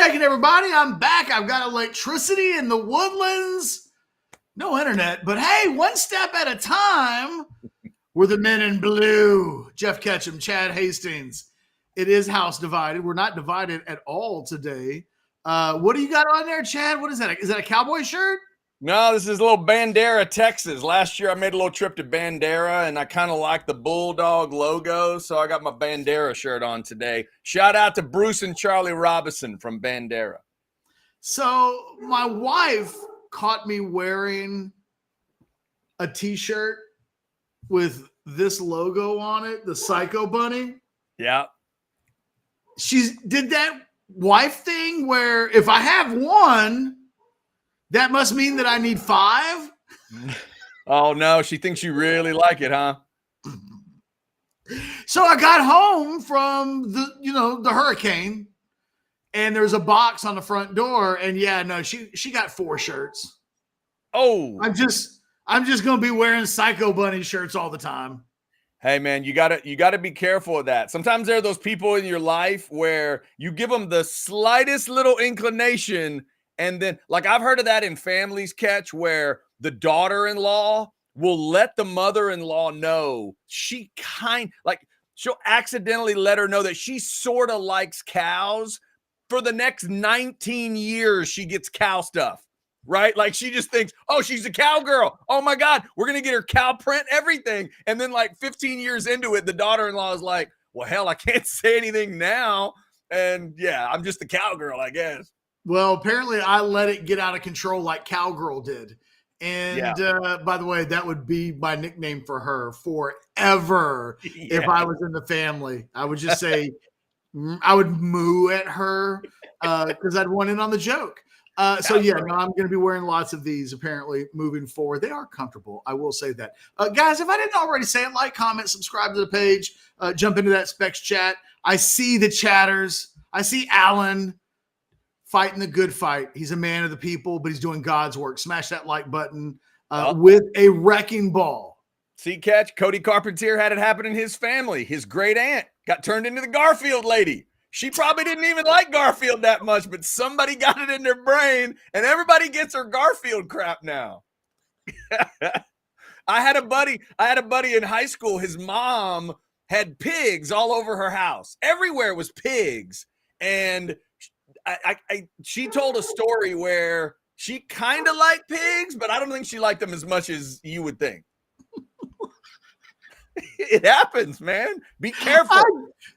checking, everybody. I'm back. I've got electricity in the woodlands. No internet, but hey, one step at a time. We're the men in blue. Jeff Ketchum, Chad Hastings. It is house divided. We're not divided at all today. What do you got on there, Chad? What is that? Is that a cowboy shirt? No, this is a little Bandera, Texas. Last year I made a little trip to Bandera, and I kind of like the Bulldog logo, so I got my Bandera shirt on today. Shout out to Bruce and Charlie Robinson from Bandera. So my wife caught me wearing a T-shirt with this logo on it, the Psycho Bunny. Yeah. She did that wife thing where if I have one, that must mean that I need 5. Oh, no. She thinks you really like it, huh? So I got home from the hurricane, and there's a box on the front door. And yeah, no, she got 4 shirts. Oh, I'm just going to be wearing Psycho Bunny shirts all the time. Hey, man, you gotta be careful of that. Sometimes there are those people in your life where you give them the slightest little inclination. And then, like, I've heard of that in families, Catch, where the daughter-in-law will let the mother-in-law know she'll accidentally let her know that she sort of likes cows. For the next 19 years, she gets cow stuff, right? Like, she just thinks, oh, she's a cowgirl. Oh, my God, we're going to get her cow print, everything. And then, like, 15 years into it, the daughter-in-law is like, well, hell, I can't say anything now. And, yeah, I'm just a cowgirl, I guess. Well, apparently I let it get out of control like Cowgirl did. And by the way, that would be my nickname for her forever. If I was in the family. I would just say, I would moo at her because I'd want in on the joke. I'm going to be wearing lots of these apparently moving forward. They are comfortable. I will say that. Guys, if I didn't already say it, like, comment, subscribe to the page, jump into that Specs chat. I see the chatters. I see Alan fighting the good fight. He's a man of the people, but he's doing God's work. Smash that like button with a wrecking ball. See, Catch, Cody Carpentier had it happen in his family. His great aunt got turned into the Garfield lady. She probably didn't even like Garfield that much, but somebody got it in their brain, and everybody gets her Garfield crap now. I had a buddy in high school. His mom had pigs all over her house. Everywhere was pigs. And she told a story where she kind of liked pigs, but I don't think she liked them as much as you would think. It happens, man. Be careful.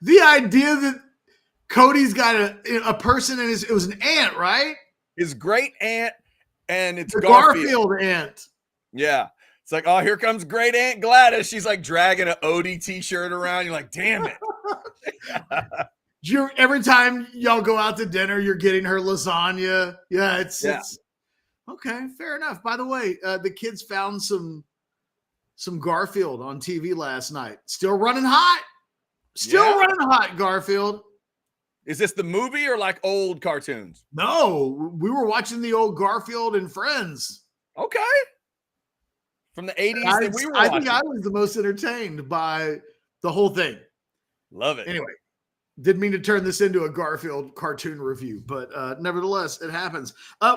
The idea that Cody's got a person and it was an aunt, right? His great aunt, and it's the Garfield aunt. Yeah. It's like, oh, here comes great Aunt Gladys. She's like dragging an Odie t-shirt around. You're like, damn it. Every time y'all go out to dinner, you're getting her lasagna. Yeah, it's okay. Fair enough. By the way, the kids found some Garfield on TV last night. Still running hot. Running hot, Garfield. Is this the movie or like old cartoons? No, we were watching the old Garfield and Friends. Okay. From the 80s that we were watching. I think I was the most entertained by the whole thing. Love it. Anyway. Didn't mean to turn this into a Garfield cartoon review, but nevertheless, it happens.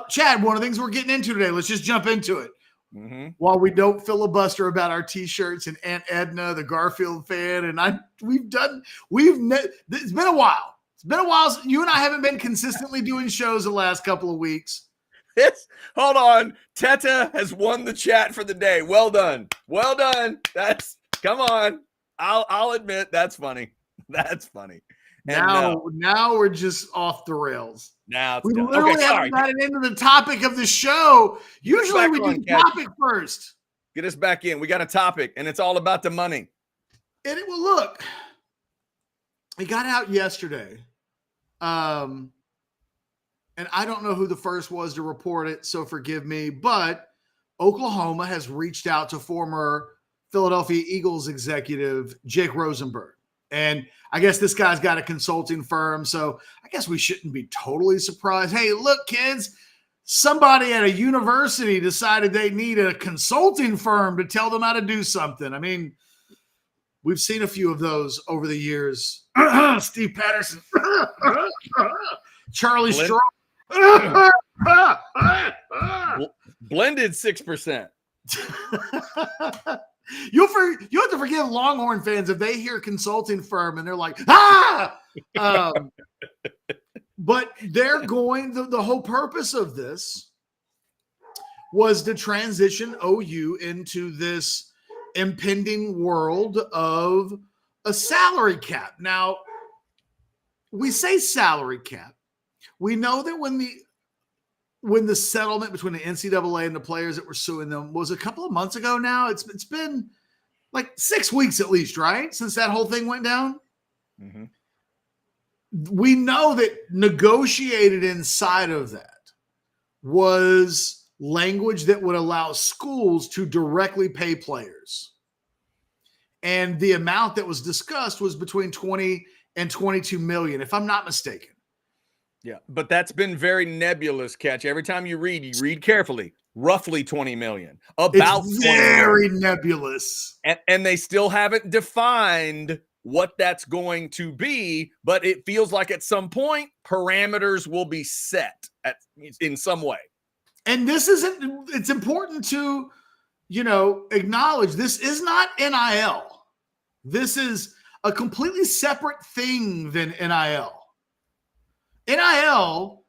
Chad, one of the things we're getting into today, let's just jump into it. Mm-hmm. While we don't filibuster about our T-shirts and Aunt Edna, the Garfield fan, and it's been a while. It's been a while. You and I haven't been consistently doing shows the last couple of weeks. Hold on. Teta has won the chat for the day. Well done. Well done. Come on. I'll admit that's funny. That's funny. And now we're just off the rails. Now we literally haven't gotten into the topic of the show. Usually we do the topic first. Get us back in. We got a topic, and it's all about the money. And it will look. It got out yesterday. And I don't know who the first was to report it, so forgive me. But Oklahoma has reached out to former Philadelphia Eagles executive Jake Rosenberg. And I guess this guy's got a consulting firm, so I guess we shouldn't be totally surprised. Hey, look, kids, somebody at a university decided they need a consulting firm to tell them how to do something. I mean, we've seen a few of those over the years. Steve Patterson. Charlie Strong. Blended 6%. You have to forgive Longhorn fans if they hear consulting firm and they're like, ah! But they're going, the whole purpose of this was to transition OU into this impending world of a salary cap. Now, we say salary cap. We know that when the settlement between the NCAA and the players that were suing them was a couple of months ago now. It's been like 6 weeks at least, right? Since that whole thing went down. Mm-hmm. We know that negotiated inside of that was language that would allow schools to directly pay players. And the amount that was discussed was between 20 and 22 million, if I'm not mistaken. Yeah, but that's been very nebulous, Catch. Every time you read carefully. Roughly 20 million. About it's very nebulous. And they still haven't defined what that's going to be, but it feels like at some point parameters will be set in some way. And it's important to, acknowledge this is not NIL. This is a completely separate thing than NIL. NIL,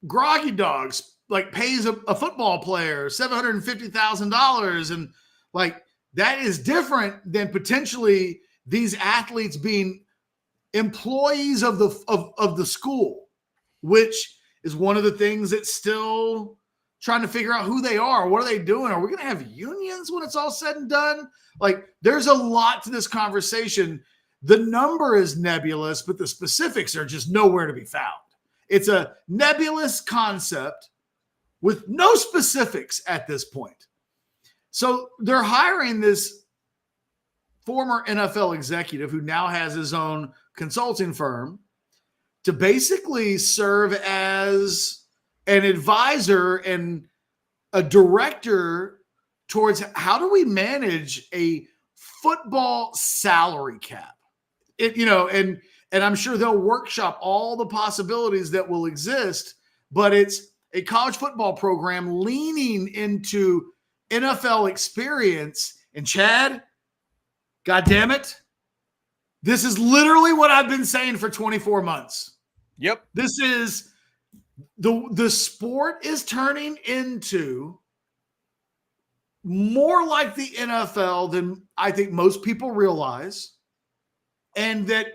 Groggy Dogs pays a football player $750,000, and that is different than potentially these athletes being employees of the school, which is one of the things that's still trying to figure out who they are. What are they doing? Are we going to have unions when it's all said and done? There's a lot to this conversation. The number is nebulous, but the specifics are just nowhere to be found. It's a nebulous concept with no specifics at this point. So they're hiring this former NFL executive who now has his own consulting firm to basically serve as an advisor and a director towards how do we manage a football salary cap. And I'm sure they'll workshop all the possibilities that will exist, but it's a college football program leaning into NFL experience. And Chad, God damn it, this is literally what I've been saying for 24 months. Yep. This is the sport is turning into more like the NFL than I think most people realize. And that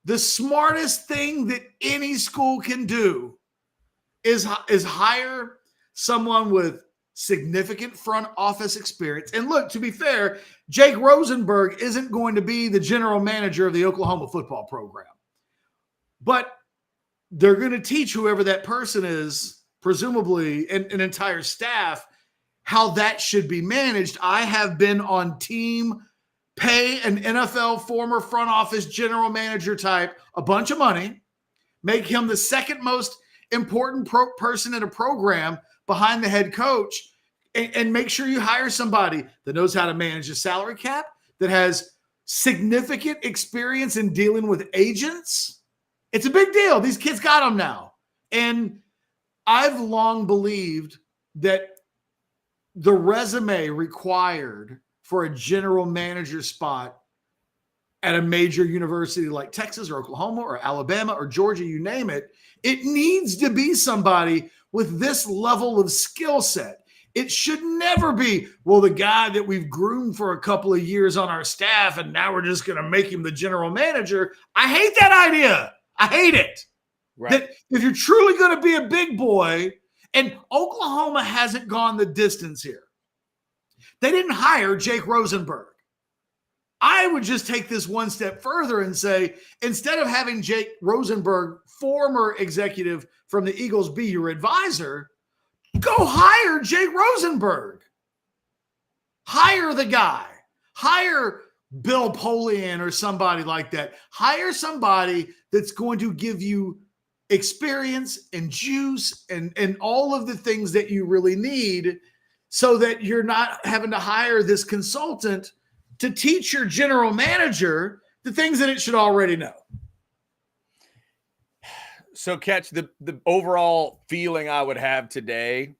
the smartest thing that any school can do is hire someone with significant front office experience. And look, to be fair, Jake Rosenberg isn't going to be the general manager of the Oklahoma football program. But they're going to teach whoever that person is, presumably an entire staff, how that should be managed. I have been on team pay an NFL former front office general manager type a bunch of money, make him the second most important person in a program behind the head coach, and make sure you hire somebody that knows how to manage a salary cap, that has significant experience in dealing with agents. It's a big deal. These kids got them now. And I've long believed that the resume required for a general manager spot at a major university like Texas or Oklahoma or Alabama or Georgia, you name it, it needs to be somebody with this level of skill set. It should never be, well, the guy that we've groomed for a couple of years on our staff and now we're just going to make him the general manager. I hate that idea. I hate it. Right. That if you're truly going to be a big boy, and Oklahoma hasn't gone the distance here. They didn't hire Jake Rosenberg. I would just take this one step further and say, instead of having Jake Rosenberg, former executive from the Eagles, be your advisor, go hire Jake Rosenberg. Hire the guy. Hire Bill Polian or somebody like that. Hire somebody that's going to give you experience and juice and all of the things that you really need, so that you're not having to hire this consultant to teach your general manager the things that it should already know. So Catch, the overall feeling I would have today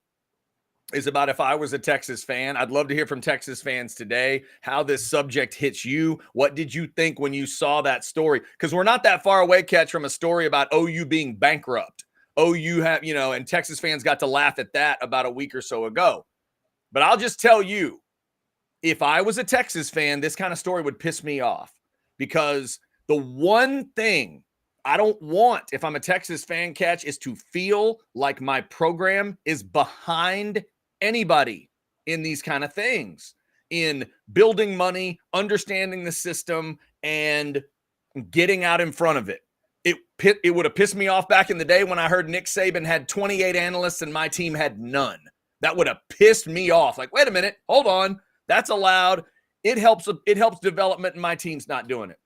is about if I was a Texas fan. I'd love to hear from Texas fans today how this subject hits you. What did you think when you saw that story? Because we're not that far away, Catch, from a story about OU being bankrupt. OU have, and Texas fans got to laugh at that about a week or so ago. But I'll just tell you, if I was a Texas fan, this kind of story would piss me off, because the one thing I don't want, if I'm a Texas fan, Catch, is to feel like my program is behind anybody in these kind of things, in building money, understanding the system, and getting out in front of it. It would have pissed me off back in the day when I heard Nick Saban had 28 analysts and my team had none. That would have pissed me off. Like, wait a minute, hold on. That's allowed. It helps development, and my team's not doing it.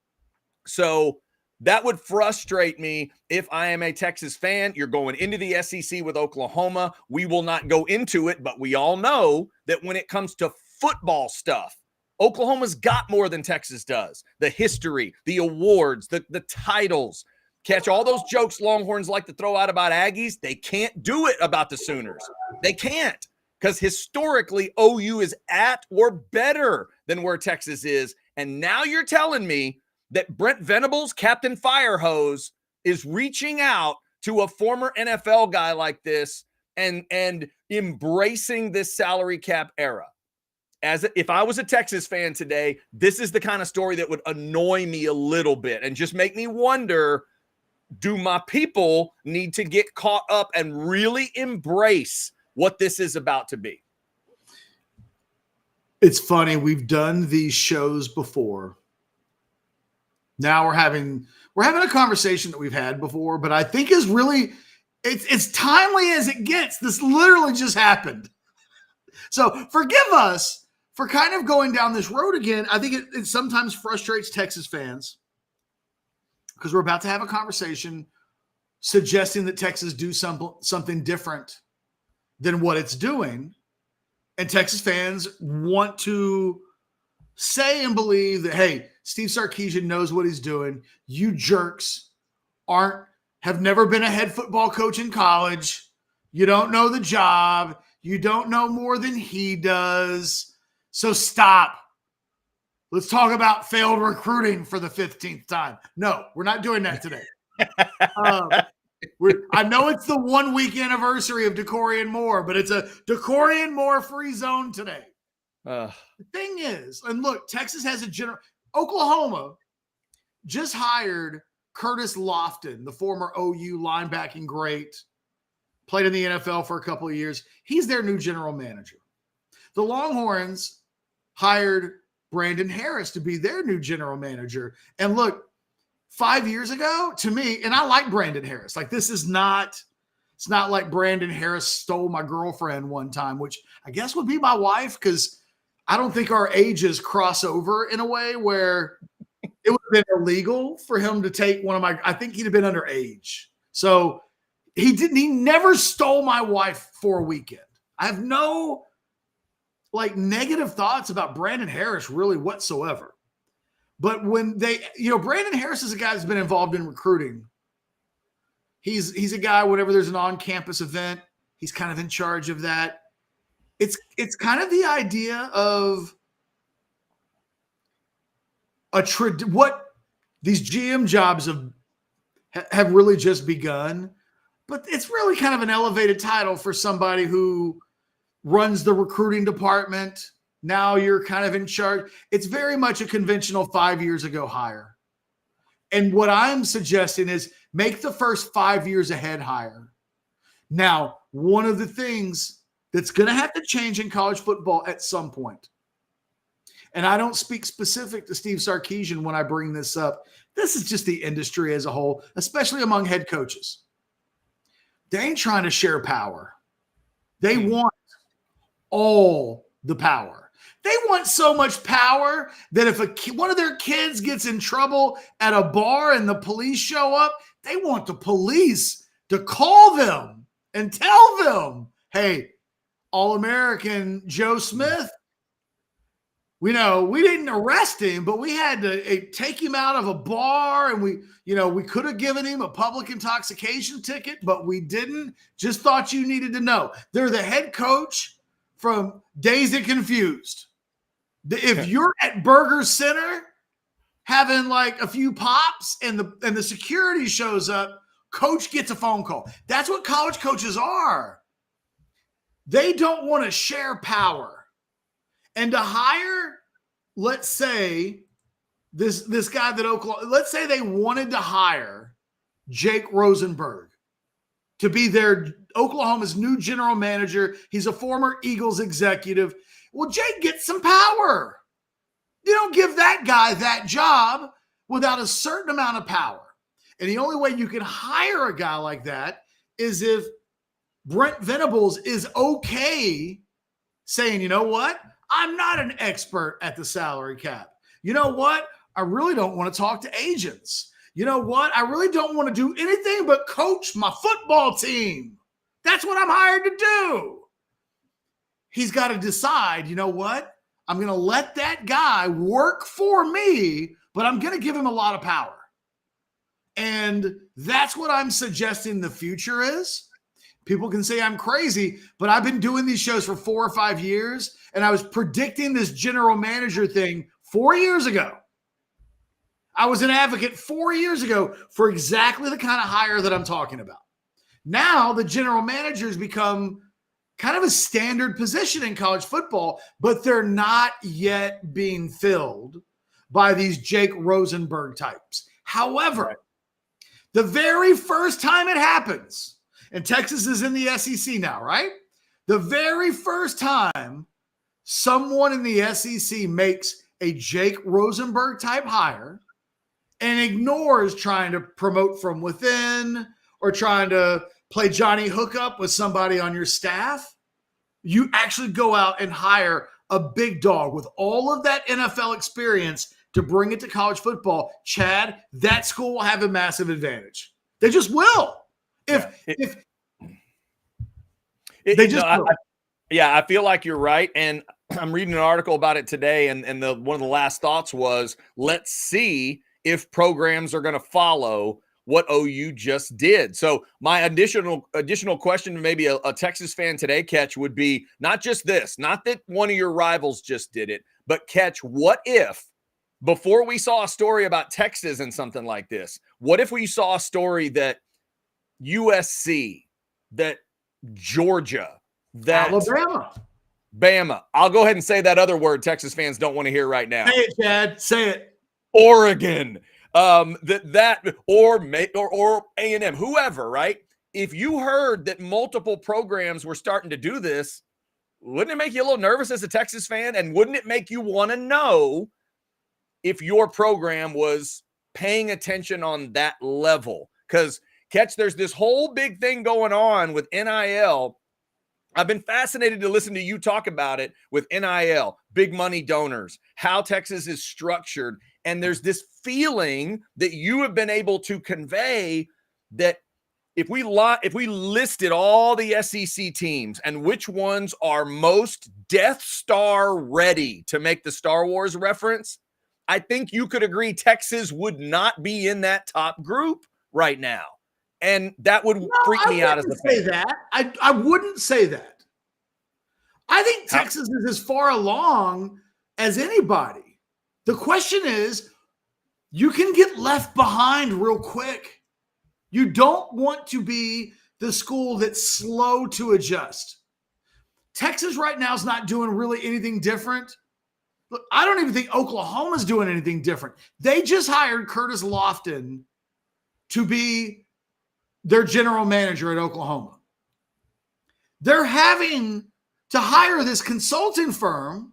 So that would frustrate me if I am a Texas fan. You're going into the SEC with Oklahoma. We will not go into it, but we all know that when it comes to football stuff, Oklahoma's got more than Texas does. The history, the awards, the titles. Catch, all those jokes Longhorns like to throw out about Aggies. They can't do it about the Sooners. They can't, because historically OU is at or better than where Texas is. And now you're telling me that Brent Venables, Captain Firehose, is reaching out to a former NFL guy like this and embracing this salary cap era. If I was a Texas fan today, this is the kind of story that would annoy me a little bit and just make me wonder, do my people need to get caught up and really embrace what this is about to be? It's funny. We've done these shows before. Now we're having a conversation that we've had before, but I think is really, it's timely as it gets. This literally just happened. So forgive us for kind of going down this road again. I think it sometimes frustrates Texas fans because we're about to have a conversation suggesting that Texas do something different than what it's doing. And Texas fans want to say and believe that, hey, Steve Sarkisian knows what he's doing. You jerks have never been a head football coach in college. You don't know the job. You don't know more than he does. So stop. Let's talk about failed recruiting for the 15th time. No, we're not doing that today. I know it's the 1 week anniversary of Decorian Moore, but it's a Decorian Moore free zone today. The thing is, and look, Texas has Oklahoma just hired Curtis Lofton, the former OU linebacking great, played in the NFL for a couple of years. He's their new general manager. The Longhorns hired Brandon Harris to be their new general manager. And look, 5 years ago, to me, and I like Brandon Harris. Like, it's not like Brandon Harris stole my girlfriend one time, which I guess would be my wife, because I don't think our ages cross over in a way where it would have been illegal for him to take I think he'd have been underage. So he never stole my wife for a weekend. I have no negative thoughts about Brandon Harris really whatsoever. But when Brandon Harris is a guy that's been involved in recruiting. He's a guy, whenever there's an on-campus event, he's kind of in charge of that. It's kind of the idea of what these GM jobs have really just begun, but it's really kind of an elevated title for somebody who runs the recruiting department. Now you're kind of in charge. It's very much a conventional 5 years ago hire. And what I'm suggesting is make the first 5 years ahead hire. Now, one of the things that's going to have to change in college football at some point, and I don't speak specific to Steve Sarkisian when I bring this up, this is just the industry as a whole, especially among head coaches. They ain't trying to share power. They want all the power. They want so much power that if one of their kids gets in trouble at a bar and the police show up, they want the police to call them and tell them, hey, All-American Joe Smith, we didn't arrest him, but we had to take him out of a bar, and we could have given him a public intoxication ticket, but we didn't. Just thought you needed to know. They're the head coach from Dazed and Confused. If you're at Burger Center having like a few pops and the security shows up, coach gets a phone call. That's what college coaches are. They don't want to share power. And to hire, let's say, this guy that Oklahoma, let's say they wanted to hire Jake Rosenberg to be their Oklahoma's new general manager. He's a former Eagles executive. Well, Jake gets some power. You don't give that guy that job without a certain amount of power. And the only way you can hire a guy like that is if Brent Venables is okay saying, you know what? I'm not an expert at the salary cap. You know what? I really don't want to talk to agents. You know what? I really don't want to do anything but coach my football team. That's what I'm hired to do. He's got to decide, you know what? I'm going to let that guy work for me, but I'm going to give him a lot of power. And that's what I'm suggesting the future is. People can say I'm crazy, but I've been doing these shows for 4 or 5 years, and I was predicting this general manager thing 4 years ago. I was an advocate 4 years ago for exactly the kind of hire that I'm talking about. Now the general managers become kind of a standard position in college football, but they're not yet being filled by these Jake Rosenberg types. However, the very first time it happens, and Texas is in the SEC now, right? The very first time someone in the SEC makes a Jake Rosenberg type hire and ignores trying to promote from within or trying to play Johnny hookup with somebody on your staff, you actually go out and hire a big dog with all of that NFL experience to bring it to college football. Chad, that school will have a massive advantage. They just will. I feel like you're right. And I'm reading an article about it today. And one of the last thoughts was, let's see if programs are going to follow what OU just did. So my additional question to maybe a Texas fan today, Catch, would be not just this, not that one of your rivals just did it, but Catch, what if before we saw a story about Texas and something like this, what if we saw a story that USC, that Georgia, that Bama. I'll go ahead and say that other word Texas fans don't want to hear right now. Say it, Chad. Say it. Oregon. Or A&M, whoever, right? If you heard that multiple programs were starting to do this, wouldn't it make you a little nervous as a Texas fan? And wouldn't it make you want to know if your program was paying attention on that level? Because Catch, there's this whole big thing going on with NIL. I've been fascinated to listen to you talk about it with NIL, big money donors, how Texas is structured. And there's this feeling that you have been able to convey that if we listed all the SEC teams and which ones are most Death Star ready to make the Star Wars reference, I think you could agree Texas would not be in that top group right now. And that would freak me out as a fan. That. I wouldn't say that. I think Texas is as far along as anybody. The question is, you can get left behind real quick. You don't want to be the school that's slow to adjust. Texas right now is not doing really anything different. Look, I don't even think Oklahoma's doing anything different. They just hired Curtis Lofton to be their general manager at Oklahoma. They're having to hire this consulting firm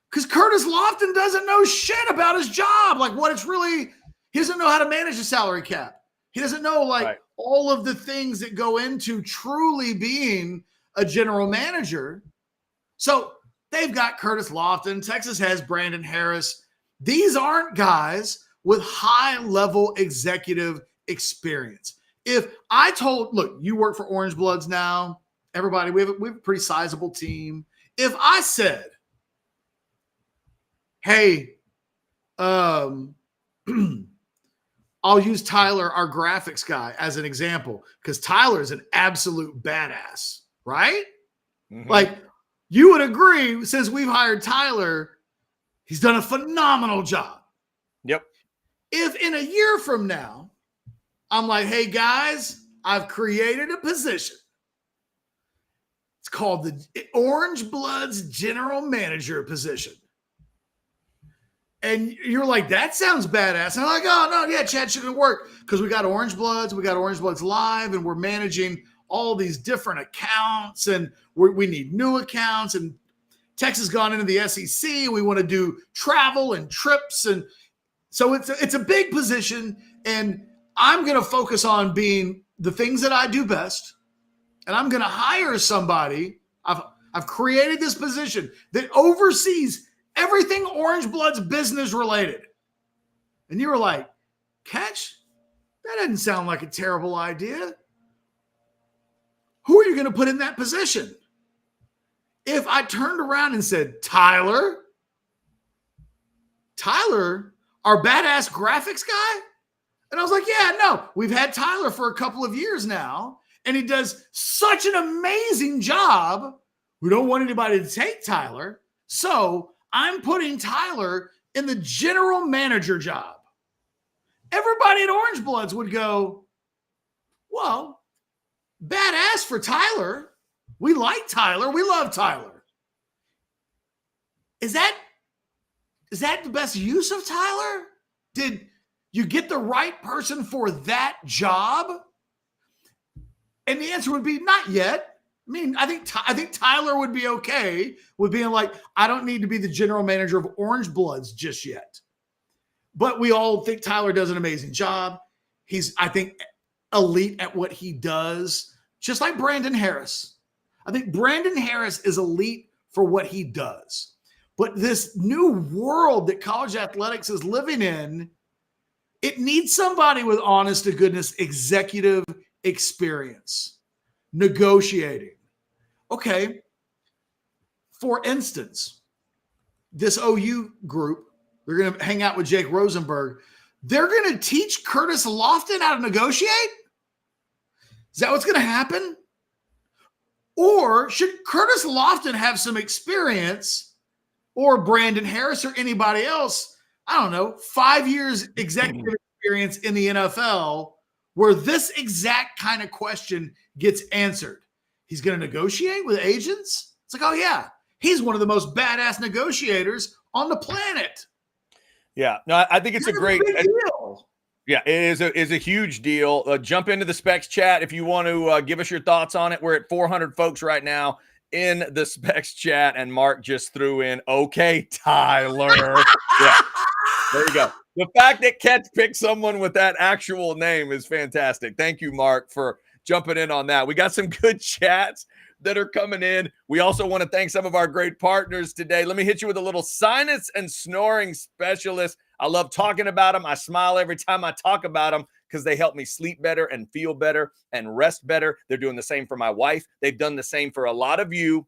because Curtis Lofton doesn't know shit about his job. Like what it's really, he doesn't know how to manage a salary cap. He doesn't know all of the things that go into truly being a general manager. So they've got Curtis Lofton. Texas has Brandon Harris. These aren't guys with high-level executive experience. If I told, look, you work for Orange Bloods now, everybody, we have a pretty sizable team. If I said, hey, I'll use Tyler, our graphics guy, as an example, because Tyler's an absolute badass, right? Mm-hmm. Like, you would agree, since we've hired Tyler, he's done a phenomenal job. Yep. If in a year from now, I'm like, hey, guys, I've created a position. It's called the Orange Bloods General Manager position. And you're like, that sounds badass. And I'm like, oh, no, yeah, Chad, shouldn't work because we got Orange Bloods, we got Orange Bloods Live, and we're managing all these different accounts, and we need new accounts. And Texas gone into the SEC. We want to do travel and trips. And so it's a big position, and I'm going to focus on being the things that I do best. And I'm going to hire somebody. I've created this position that oversees everything Orange Bloods business related. And you were like, Catch, that doesn't sound like a terrible idea. Who are you going to put in that position? If I turned around and said, Tyler, our badass graphics guy? And I was like, yeah, no, we've had Tyler for a couple of years now, and he does such an amazing job. We don't want anybody to take Tyler. So I'm putting Tyler in the general manager job. Everybody at Orange Bloods would go, well, badass for Tyler. We like Tyler. We love Tyler. Is that the best use of Tyler? Did you get the right person for that job? And the answer would be not yet. I mean, I think Tyler would be okay with being like, I don't need to be the general manager of Orange Bloods just yet. But we all think Tyler does an amazing job. He's, I think, elite at what he does, just like Brandon Harris. I think Brandon Harris is elite for what he does. But this new world that college athletics is living in, it needs somebody with honest to goodness executive experience, negotiating. Okay. For instance, this OU group, they're going to hang out with Jake Rosenberg. They're going to teach Curtis Lofton how to negotiate? Is that what's going to happen? Or should Curtis Lofton have some experience, or Brandon Harris or anybody else, I don't know, 5 years executive experience in the NFL where this exact kind of question gets answered? He's going to negotiate with agents? It's like, oh, yeah, he's one of the most badass negotiators on the planet. Yeah, no, I think it's a great deal. Yeah, it is a huge deal. Jump into the Specs chat if you want to give us your thoughts on it. We're at 400 folks right now in the Specs chat, and Mark just threw in, okay, Tyler. Yeah, there you go. The fact that Ketch picked someone with that actual name is fantastic. Thank you, Mark, for jumping in on that. We got some good chats that are coming in. We also want to thank some of our great partners today. Let me hit you with a little sinus and snoring specialist. I love talking about them. I smile every time I talk about them because they help me sleep better and feel better and rest better. They're doing the same for my wife. They've done the same for a lot of you.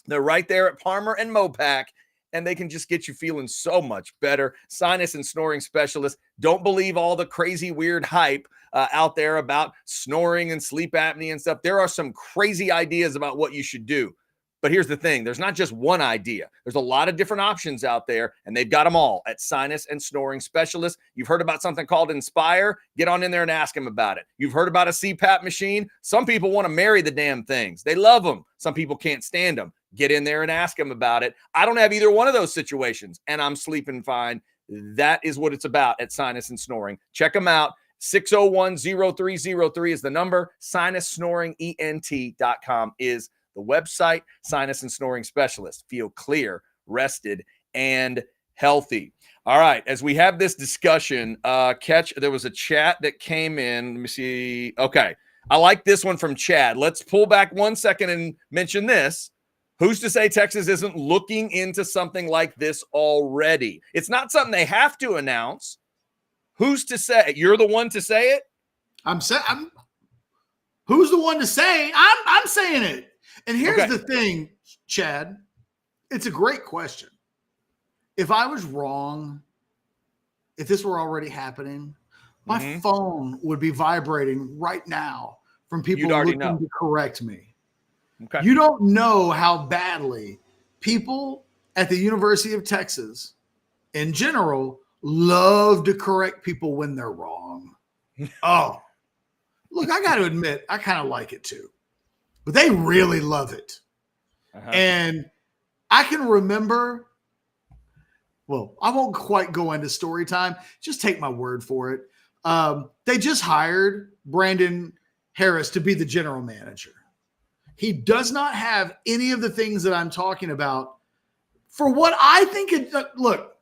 They're right there at Palmer and Mopac, and they can just get you feeling so much better. Sinus and snoring specialist. Don't believe all the crazy, weird hype out there about snoring and sleep apnea and stuff. There are some crazy ideas about what you should do. But here's the thing. There's not just one idea. There's a lot of different options out there, and they've got them all at Sinus and Snoring Specialist. You've heard about something called Inspire. Get on in there and ask them about it. You've heard about a CPAP machine. Some people want to marry the damn things. They love them. Some people can't stand them. Get in there and ask them about it. I don't have either one of those situations, and I'm sleeping fine. That is what it's about at Sinus and Snoring. Check them out. 601-0303 is the number. SinusSnoringENT.com is the website. Sinus and Snoring Specialist. Feel clear, rested, and healthy. All right. As we have this discussion, Ketch, there was a chat that came in. Let me see. Okay. I like this one from Chad. Let's pull back 1 second and mention this. Who's to say Texas isn't looking into something like this already? It's not something they have to announce. Who's to say? You're the one to say it? Who's the one to say? I'm saying it. And here's the thing, Chad. It's a great question. if I was wrong, if this were already happening, my phone would be vibrating right now from people looking to correct me. Okay. You don't know how badly people at the University of Texas in general love to correct people when they're wrong. Oh, look, I got to admit, I kind of like it too, but they really love it. And I can remember, well, I won't quite go into story time. Just take my word for it. They just hired Brandon Harris to be the general manager. He does not have any of the things that I'm talking about for what I think. Look,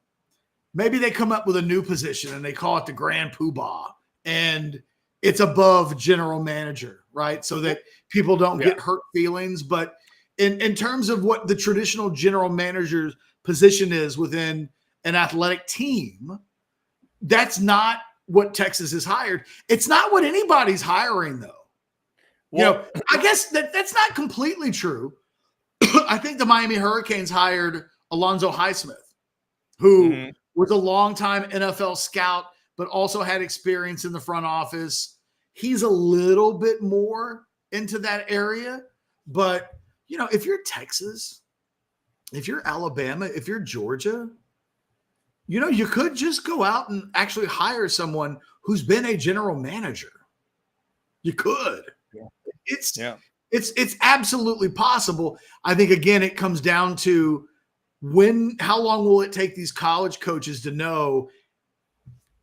maybe they come up with a new position and they call it the Grand Poobah, and it's above general manager, right? So that people don't get hurt feelings. But in terms of what the traditional general manager's position is within an athletic team, that's not what Texas has hired. It's not what anybody's hiring, though. Well, I guess that's not completely true. I think the Miami Hurricanes hired Alonzo Highsmith, who was a longtime NFL scout, but also had experience in the front office. He's a little bit more into that area. But, if you're Texas, if you're Alabama, if you're Georgia, you could just go out and actually hire someone who's been a general manager. You could. Yeah. It's absolutely possible. I think, again, it comes down to how long will it take these college coaches to know,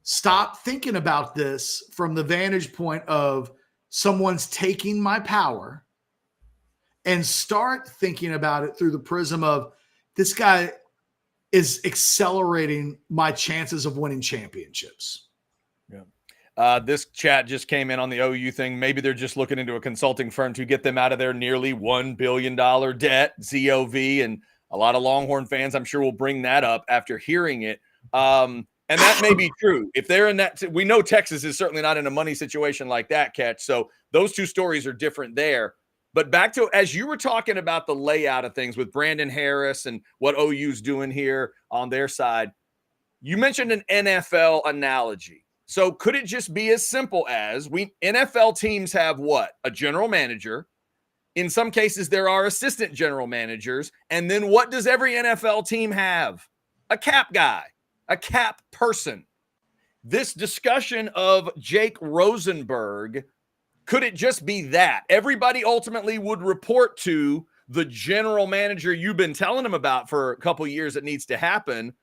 stop thinking about this from the vantage point of someone's taking my power, and start thinking about it through the prism of, this guy is accelerating my chances of winning championships. Yeah. This chat just came in on the OU thing. Maybe they're just looking into a consulting firm to get them out of their nearly $1 billion debt, ZOV, and a lot of Longhorn fans, I'm sure, will bring that up after hearing it. And that may be true. If they're in that, we know Texas is certainly not in a money situation like that, Catch. So those two stories are different there. But back to, as you were talking about the layout of things with Brandon Harris and what OU's doing here on their side, you mentioned an NFL analogy. So could it just be as simple as NFL teams have what? A general manager. In some cases, there are assistant general managers. And then what does every NFL team have? A cap guy, a cap person. This discussion of Jake Rosenberg, could it just be that? Everybody ultimately would report to the general manager you've been telling them about for a couple of years that needs to happen.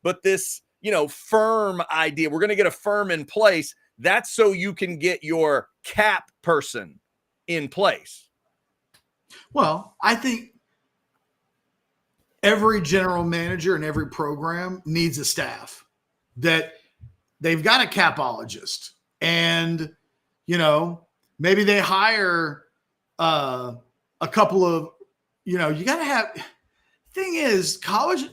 But this, firm idea, we're going to get a firm in place. That's so you can get your cap person in place. Well, I think every general manager and every program needs a staff that they've got a capologist, and, maybe they hire a couple of, you got to have, thing is, college,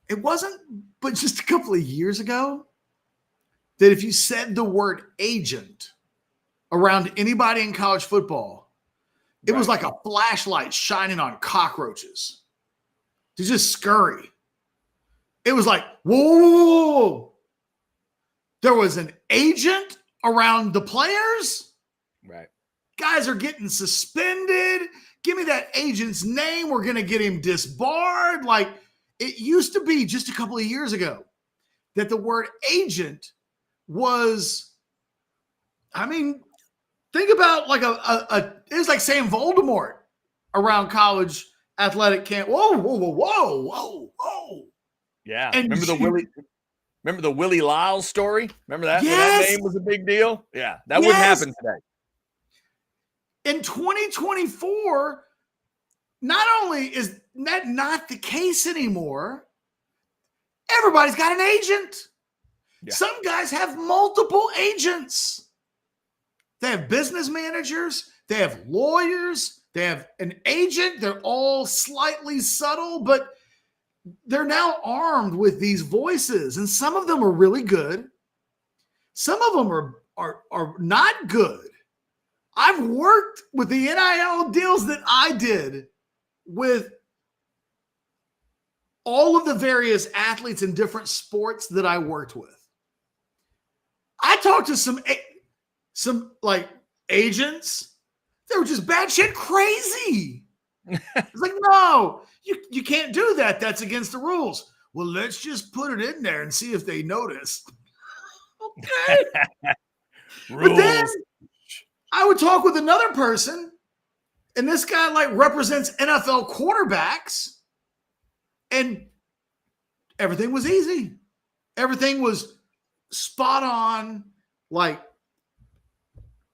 it wasn't but just a couple of years ago that if you said the word agent around anybody in college football, it was like a flashlight shining on cockroaches to just scurry. It was like, whoa. There was an agent around the players. Right. Guys are getting suspended. Give me that agent's name. We're going to get him disbarred. Like, it used to be just a couple of years ago that the word agent was, think about like it was like saying Voldemort around college athletic camp. Whoa, whoa, whoa, whoa, whoa, whoa. Yeah. And remember the Willie Lyles story? Remember that? Yes. When that name was a big deal? Yeah. That wouldn't happen today. In 2024, not only is that not the case anymore, everybody's got an agent. Yeah. Some guys have multiple agents. They have business managers. They have lawyers. They have an agent. They're all slightly subtle, but they're now armed with these voices, and some of them are really good. Some of them are not good. I've worked with the NIL deals that I did with all of the various athletes in different sports that I worked with. I talked to some like agents. They were just batshit crazy. It's like, no, you can't do that. That's against the rules. Well, let's just put it in there and see if they notice. Okay. But then I would talk with another person, and this guy like represents NFL quarterbacks, and everything was easy. Everything was spot on, like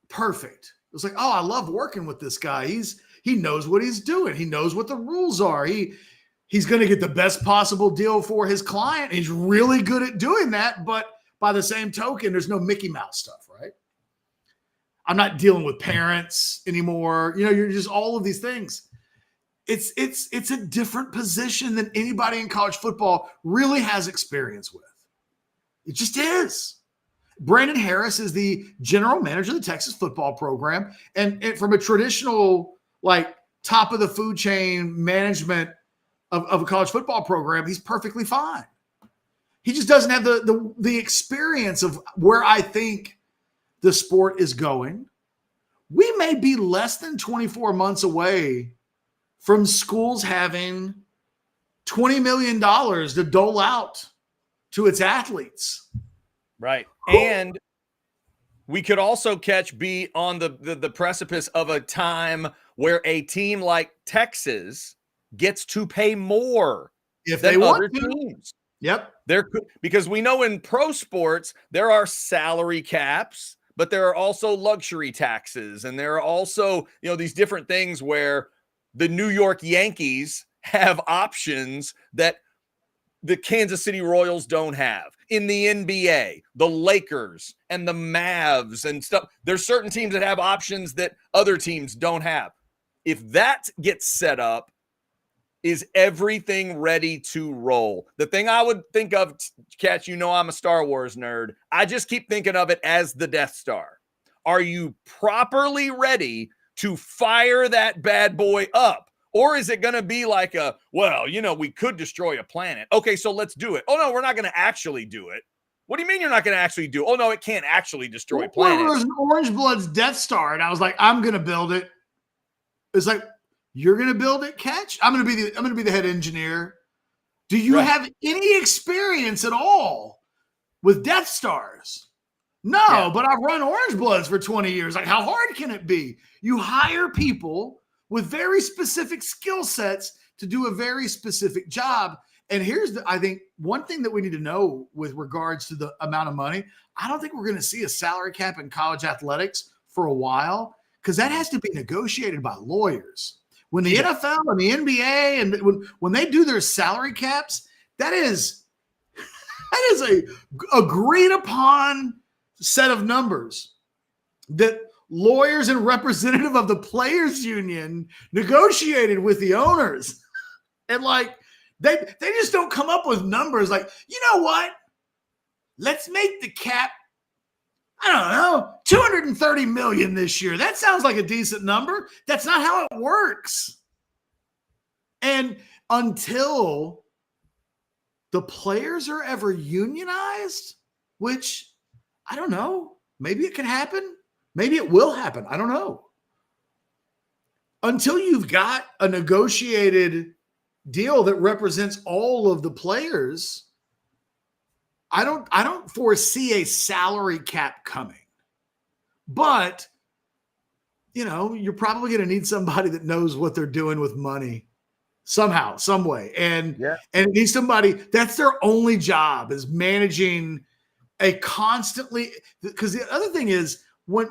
perfect. It was like, oh, I love working with this guy. He knows what he's doing. He knows what the rules are. He's going to get the best possible deal for his client. He's really good at doing that. But by the same token, there's no Mickey Mouse stuff, right? I'm not dealing with parents anymore. You're just all of these things. It's a different position than anybody in college football really has experience with. It just is. Brandon Harris is the general manager of the Texas football program. And from a traditional, like, top of the food chain management of a college football program, he's perfectly fine. He just doesn't have the experience of where I think the sport is going. We may be less than 24 months away from schools having $20 million to dole out to its athletes. Right. And we could also be on the precipice of a time where a team like Texas gets to pay more if than they want other to. teams. Yep. Because we know in pro sports, there are salary caps, but there are also luxury taxes. And there are also, these different things where the New York Yankees have options that the Kansas City Royals don't have. In the NBA, the Lakers and the Mavs and stuff, there's certain teams that have options that other teams don't have. If that gets set up, is everything ready to roll? The thing I would think of, Catch, I'm a Star Wars nerd. I just keep thinking of it as the Death Star. Are you properly ready to fire that bad boy up? Or is it going to be like we could destroy a planet. Okay, so let's do it. Oh, no, we're not going to actually do it. What do you mean you're not going to actually do it? Oh, no, it can't actually destroy planets. Well, there was an Orange Blood's Death Star, and I was like, I'm going to build it. It's like, you're going to build it, Catch? I'm going to be the head engineer. Do you have any experience at all with Death Stars? No, but I've run Orange Bloods for 20 years. Like, how hard can it be? You hire people with very specific skill sets to do a very specific job. And here's I think one thing that we need to know with regards to the amount of money. I don't think we're going to see a salary cap in college athletics for a while, because that has to be negotiated by lawyers. When the NFL and the NBA and when they do their salary caps, that is a agreed upon set of numbers that lawyers and representative of the players union negotiated with the owners. And like, they just don't come up with numbers like, you know what? Let's make the cap, I don't know, $230 million this year. That sounds like a decent number. That's not how it works. And until the players are ever unionized, which I don't know, maybe it can happen. Maybe it will happen. I don't know. Until you've got a negotiated deal that represents all of the players, I don't foresee a salary cap coming. But, you're probably going to need somebody that knows what they're doing with money somehow, some way. And it needs somebody that's their only job is managing a constantly, because the other thing is when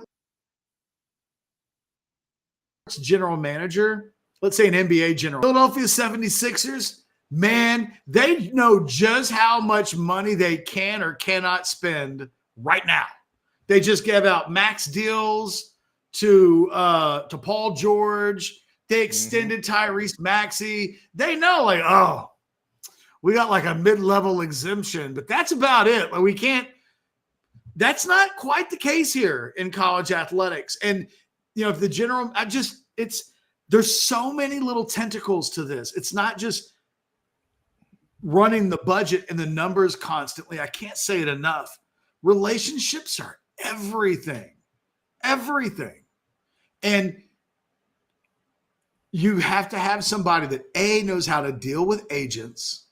general manager, let's say an NBA general, Philadelphia 76ers, man, they know just how much money they can or cannot spend right now. They just gave out max deals to Paul George. They extended Tyrese Maxey. They know, like, oh, we got like a mid-level exemption, but that's about it. Like, we can't. That's not quite the case here in college athletics. And if the general, there's so many little tentacles to this. It's not just running the budget and the numbers constantly. I can't say it enough. Relationships are everything. Everything. And you have to have somebody that A, knows how to deal with agents,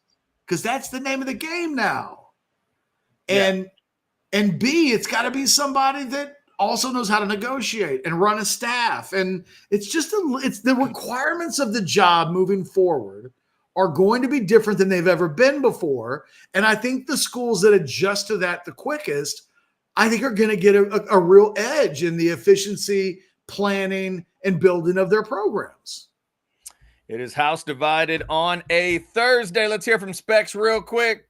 because that's the name of the game now. And B, it's got to be somebody that also knows how to negotiate and run a staff. And it's just it's the requirements of the job moving forward are going to be different than they've ever been before. And I think the schools that adjust to that the quickest, I think, are going to get a real edge in the efficiency, planning, and building of their programs. It is House Divided on a Thursday. Let's hear from Specs real quick.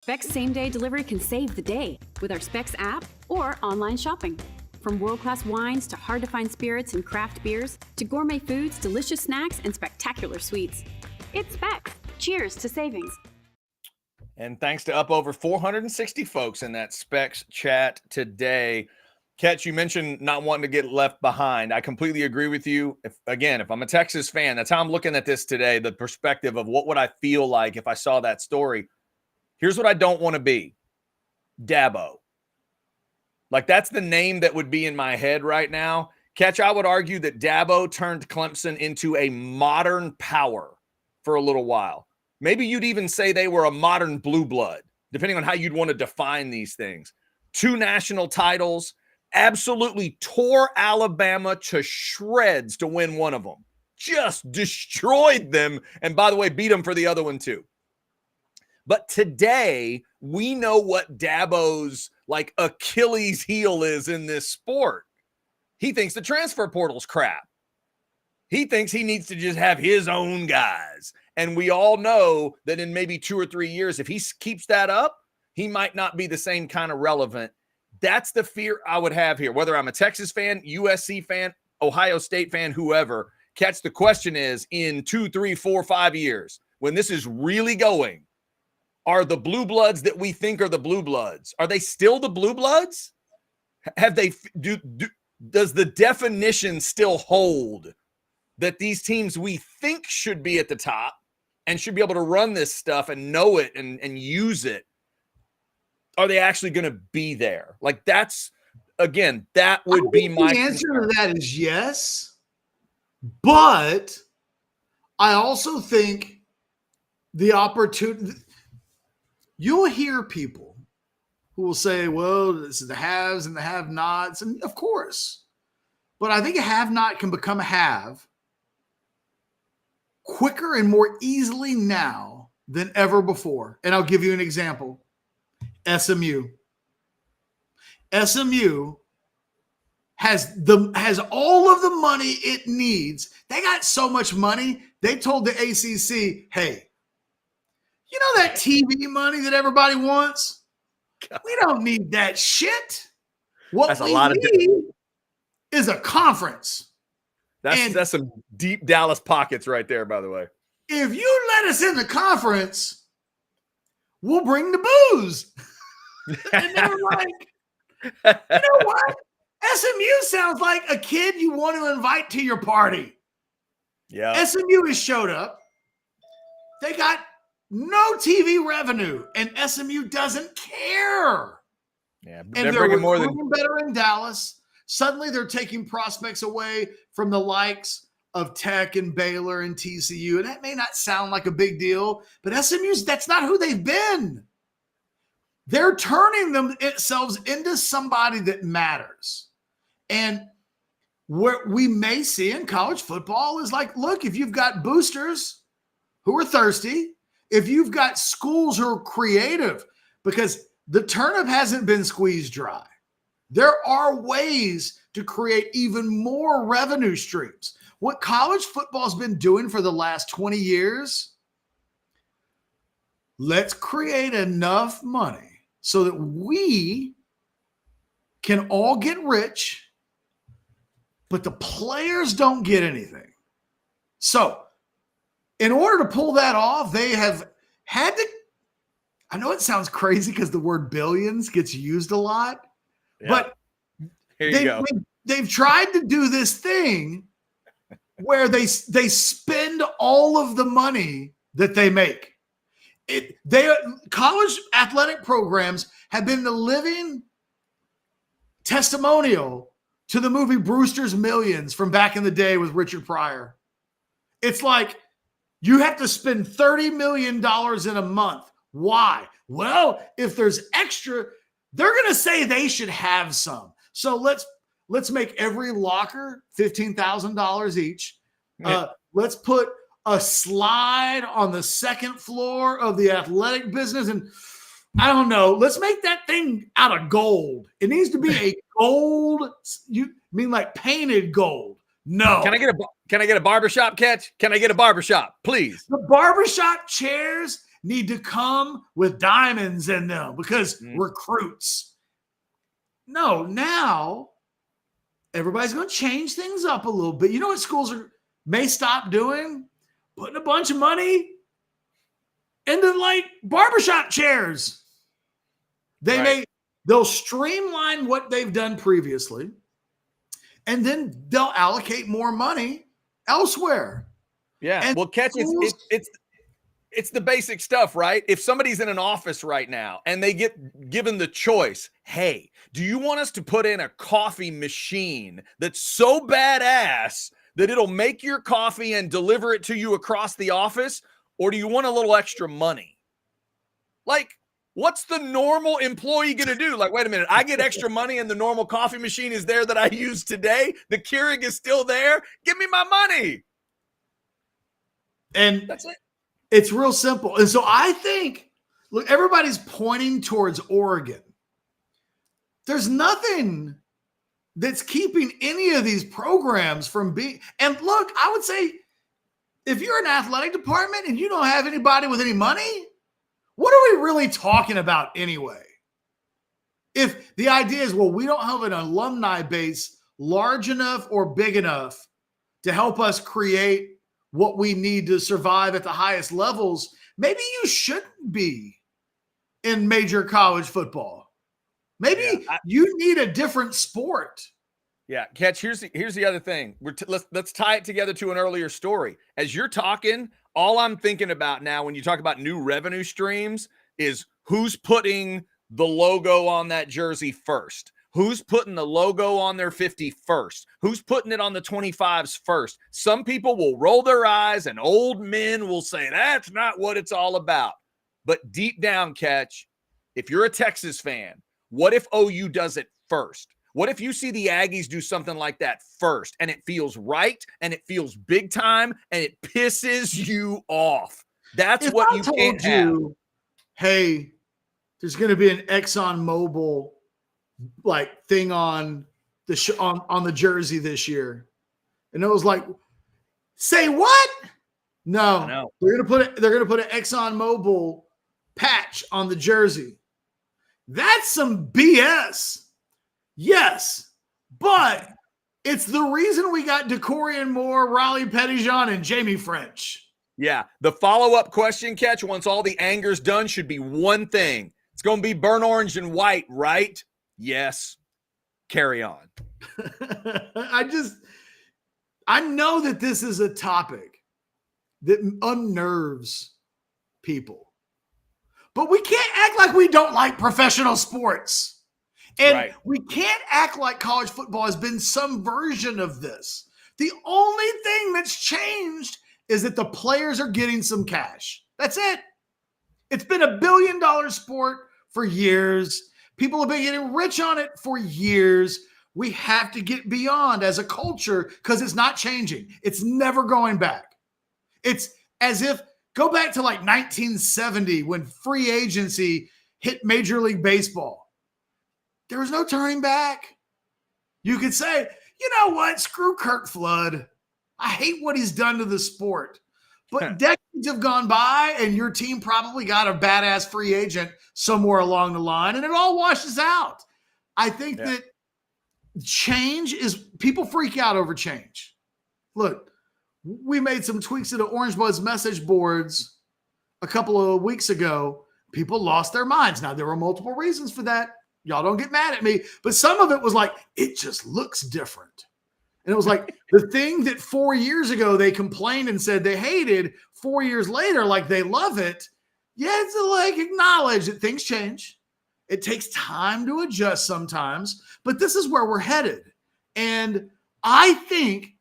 Spec's same-day delivery can save the day with our Spec's app or online shopping. From world-class wines to hard-to-find spirits and craft beers to gourmet foods, delicious snacks, and spectacular sweets. It's Spec. Cheers to savings. And thanks to up over 460 folks in that Specs chat today. Ketch, you mentioned not wanting to get left behind. I completely agree with you. If I'm a Texas fan, that's how I'm looking at this today, the perspective of what would I feel like if I saw that story. Here's what I don't want to be. Dabo. Like, that's the name that would be in my head right now. Ketch, I would argue that Dabo turned Clemson into a modern power for a little while. Maybe you'd even say they were a modern blue blood, depending on how you'd want to define these things. 2 national titles, absolutely tore Alabama to shreds to win one of them. Just destroyed them. And by the way, beat them for the other one too. But today, we know what Dabo's like Achilles heel is in this sport. He thinks the transfer portal's crap. He thinks he needs to just have his own guys. And we all know that in maybe 2 or 3 years, if he keeps that up, he might not be the same kind of relevant. That's the fear I would have here, whether I'm a Texas fan, USC fan, Ohio State fan, whoever. Catch, the question is, in 2, 3, 4, 5 years, when this is really going, are the blue bloods that we think are the blue bloods, are they still the blue bloods? Have they does the definition still hold that these teams we think should be at the top and should be able to run this stuff and know it and use it, are they actually going to be there? Like, that's, again, that would be my answer to that is yes. But I also think the opportunity, you'll hear people who will say, well, this is the haves and the have-nots. And of course, but I think a have-not can become a have quicker and more easily now than ever before. And I'll give you an example. SMU has all of the money it needs. They got so much money. They told the ACC, hey, you know that TV money that everybody wants? We don't need that shit. What we need is a conference. That's some deep Dallas pockets right there, by the way. If you let us in the conference, we'll bring the booze. And they're like, you know what? SMU sounds like a kid you want to invite to your party. Yeah. SMU has showed up. They got no TV revenue, and SMU doesn't care. Yeah, and they're bringing more than better in Dallas. Suddenly, they're taking prospects away from the likes of Tech and Baylor and TCU, and that may not sound like a big deal, but that's not who they've been. They're turning themselves into somebody that matters. And what we may see in college football is like, look, if you've got boosters who are thirsty, if you've got schools who are creative, because the turnip hasn't been squeezed dry, there are ways to create even more revenue streams. What college football has been doing for the last 20 years, let's create enough money so that we can all get rich, but the players don't get anything. So in order to pull that off, they have had to, I know it sounds crazy because the word billions gets used a lot, but they've tried to do this thing where they spend all of the money that they make. College athletic programs have been the living testimonial to the movie Brewster's Millions from back in the day with Richard Pryor. It's like you have to spend $30 million in a month. Why? Well, if there's extra, they're going to say they should have some. So let's make every locker $15,000 each. Let's put a slide on the second floor of the athletic business. And I don't know, let's make that thing out of gold. It needs to be a gold. You mean like painted gold? No. Can I get a barbershop catch? Can I get a barbershop, please? The barbershop chairs need to come with diamonds in them because recruits. No, now everybody's going to change things up a little bit. You know what schools may stop doing? Putting a bunch of money into like barbershop chairs. They'll streamline what they've done previously, and then they'll allocate more money elsewhere. Yeah. And well, catch it's the basic stuff, right? If somebody's in an office right now and they get given the choice, hey, do you want us to put in a coffee machine that's so badass that it'll make your coffee and deliver it to you across the office? Or do you want a little extra money? Like, what's the normal employee going to do? Like, wait a minute, I get extra money and the normal coffee machine is there that I used today. The Keurig is still there. Give me my money. And that's it. It's real simple. And so I think, look, everybody's pointing towards Oregon. There's nothing that's keeping any of these programs from being. And look, I would say if you're an athletic department and you don't have anybody with any money, what are we really talking about anyway? If the idea is, well, we don't have an alumni base large enough or big enough to help us create what we need to survive at the highest levels, maybe you shouldn't be in major college football. Maybe you need a different sport. Yeah, Catch, here's the other thing. Let's tie it together to an earlier story. As you're talking, all I'm thinking about now when you talk about new revenue streams is who's putting the logo on that jersey first. Who's putting the logo on their 50 first? Who's putting it on the 25s first? Some people will roll their eyes and old men will say, that's not what it's all about. But deep down, Catch, if you're a Texas fan, what if OU does it first? What if you see the Aggies do something like that first and it feels right and it feels big time and it pisses you off? That's if what I you told can't you, have. Hey, there's going to be an ExxonMobil like thing on the on the jersey this year, and it was like, say what? No, they're gonna put an ExxonMobil patch on the jersey. That's some BS. Yes, but it's the reason we got DeCorian Moore, Riley Pettijohn, and Jamie French. Yeah, the follow-up question, Catch, once all the anger's done, should be one thing. It's going to be burnt orange and white, right? Yes. Carry on. I know that this is a topic that unnerves people, but we can't act like we don't like professional sports. And we can't act like college football has been some version of this. The only thing that's changed is that the players are getting some cash. That's it. It's been $1 billion sport for years. People have been getting rich on it for years. We have to get beyond as a culture because it's not changing. It's never going back. It's as if go back to like 1970 when free agency hit Major League Baseball. There was no turning back. You could say, you know what? Screw Kurt Flood. I hate what he's done to the sport. But decades have gone by, and your team probably got a badass free agent somewhere along the line, and it all washes out. I think that change is – people freak out over change. Look, we made some tweaks to the Orange Buzz message boards a couple of weeks ago. People lost their minds. Now, there were multiple reasons for that. Y'all don't get mad at me. But some of it was like, it just looks different. And it was like the thing that 4 years ago they complained and said they hated, 4 years later, like they love it. Yeah, it's like acknowledge that things change. It takes time to adjust sometimes, but this is where we're headed. And I think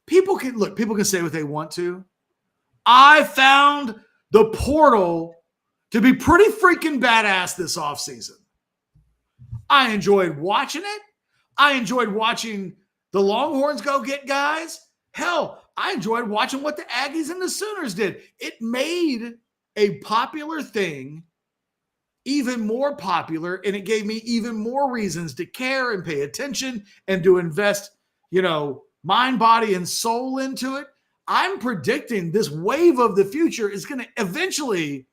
people can say what they want to. I found the portal to be pretty freaking badass this offseason. I enjoyed watching it. I enjoyed watching the Longhorns go get guys. Hell, I enjoyed watching what the Aggies and the Sooners did. It made a popular thing even more popular, and it gave me even more reasons to care and pay attention and to invest, mind, body, and soul into it. I'm predicting this wave of the future is going to eventually,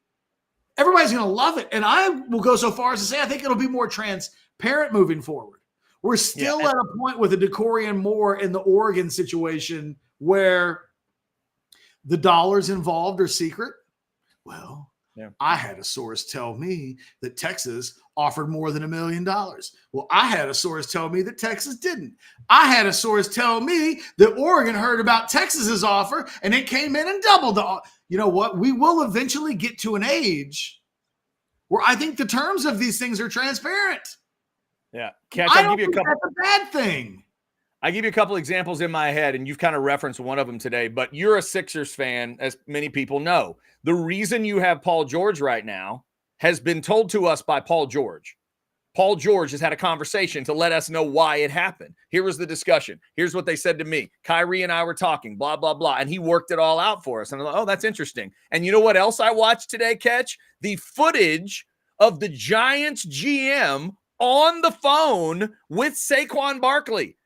everybody's going to love it. And I will go so far as to say I think it'll be more transparent moving forward. We're still at a point with the Decorian Moore in the Oregon situation where the dollars involved are secret. Well, I had a source tell me that Texas offered more than $1 million. Well, I had a source tell me that Texas didn't. I had a source tell me that Oregon heard about Texas's offer and it came in and doubled the. You know what? We will eventually get to an age where I think the terms of these things are transparent. Yeah, Catch, I don't think that's a bad thing. I give you a couple examples in my head, and you've kind of referenced one of them today, but you're a Sixers fan, as many people know. The reason you have Paul George right now has been told to us by Paul George. Paul George has had a conversation to let us know why it happened. Here was the discussion. Here's what they said to me. Kyrie and I were talking, blah, blah, blah, and he worked it all out for us. And I'm like, oh, that's interesting. And you know what else I watched today, Catch? The footage of the Giants GM on the phone with Saquon Barkley.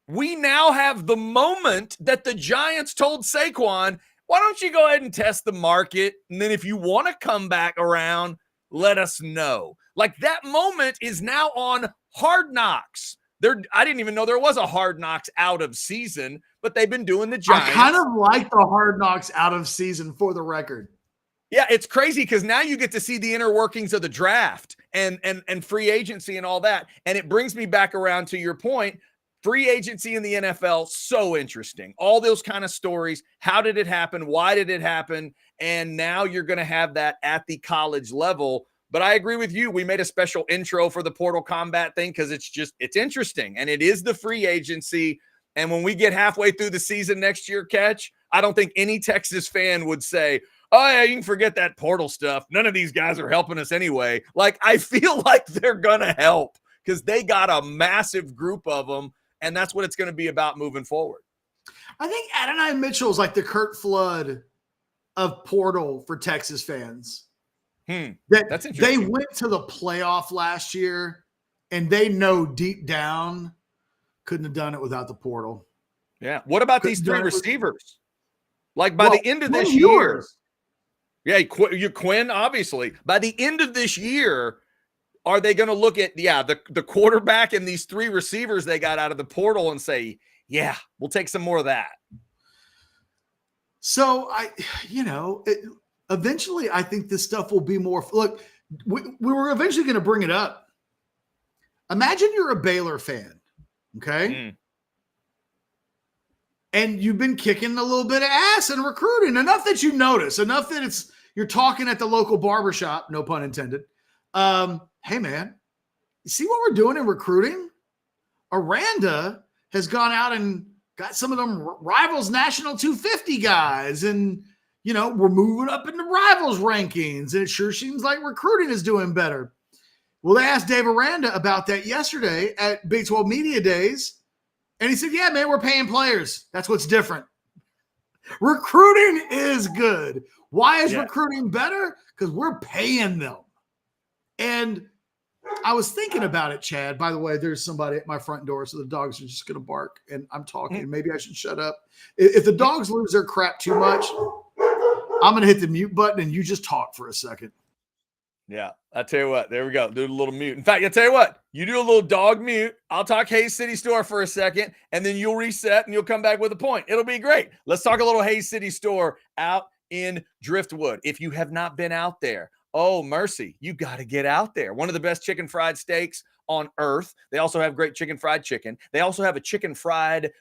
We now have the moment that the Giants told Saquon, why don't you go ahead and test the market? And then if you want to come back around, let us know. Like that moment is now on Hard Knocks. I didn't even know there was a Hard Knocks out of season, but they've been doing the Giants. I kind of like the Hard Knocks out of season for the record. Yeah, it's crazy because now you get to see the inner workings of the draft and free agency and all that. And it brings me back around to your point. Free agency in the NFL, so interesting. All those kind of stories. How did it happen? Why did it happen? And now you're going to have that at the college level. But I agree with you. We made a special intro for the Portal Combat thing because it's interesting. And it is the free agency. And when we get halfway through the season next year, Catch, I don't think any Texas fan would say, oh, yeah, you can forget that portal stuff. None of these guys are helping us anyway. Like, I feel like they're going to help because they got a massive group of them. And that's what it's going to be about moving forward. I think Adonai Mitchell is like the Kurt Flood of portal for Texas fans. That's interesting. They went to the playoff last year, and they know deep down couldn't have done it without the portal. Yeah. What about these three receivers? Like by the end of this year. Yeah, Quinn, obviously. By the end of this year, are they going to look at, the quarterback and these three receivers they got out of the portal and say, yeah, we'll take some more of that? So, eventually I think this stuff will be more – look, we were eventually going to bring it up. Imagine you're a Baylor fan, okay? And you've been kicking a little bit of ass in recruiting, enough that you notice, enough that you're talking at the local barbershop, no pun intended. Hey, man, you see what we're doing in recruiting? Aranda has gone out and got some of them Rivals National 250 guys, and, we're moving up in the Rivals rankings, and it sure seems like recruiting is doing better. Well, they asked Dave Aranda about that yesterday at Big 12 Media Days, and he said, yeah, man, we're paying players. That's what's different. Recruiting is good. Why is recruiting better? Because we're paying them. And I was thinking about it, Chad. By the way, there's somebody at my front door, so the dogs are just going to bark, and I'm talking. Maybe I should shut up. If the dogs lose their crap too much, I'm going to hit the mute button, and you just talk for a second. Yeah, I tell you what. There we go. Do a little mute. In fact, I tell you what. You do a little dog mute. I'll talk Hayes City Store for a second, and then you'll reset, and you'll come back with a point. It'll be great. Let's talk a little Hayes City Store out in Driftwood. If you have not been out there, oh, mercy, you got to get out there. One of the best chicken fried steaks on earth. They also have great fried chicken. They also have a chicken fried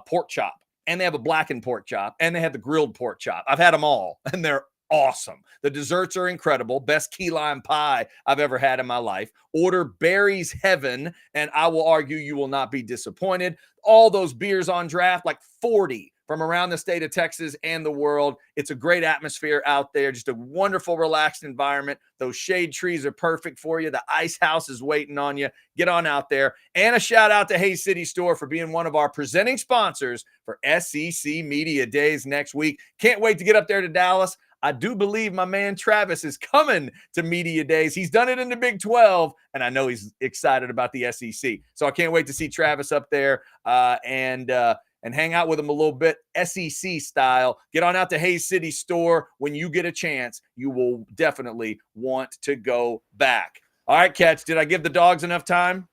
pork chop, and they have a blackened pork chop, and they have the grilled pork chop. I've had them all, and they're awesome. The desserts are incredible. Best key lime pie I've ever had in my life. Order Barry's Heaven, and I will argue you will not be disappointed. All those beers on draft, like 40 from around the state of Texas and the world. It's a great atmosphere out there. Just a wonderful, relaxed environment. Those shade trees are perfect for you. The ice house is waiting on you. Get on out there. And a shout out to Hayes City Store for being one of our presenting sponsors for SEC Media Days next week. Can't wait to get up there to Dallas. I do believe my man Travis is coming to Media Days. He's done it in the Big 12, and I know he's excited about the SEC. So I can't wait to see Travis up there and hang out with him a little bit, SEC style. Get on out to Hayes City Store when you get a chance. You will definitely want to go back. All right, Catch, did I give the dogs enough time?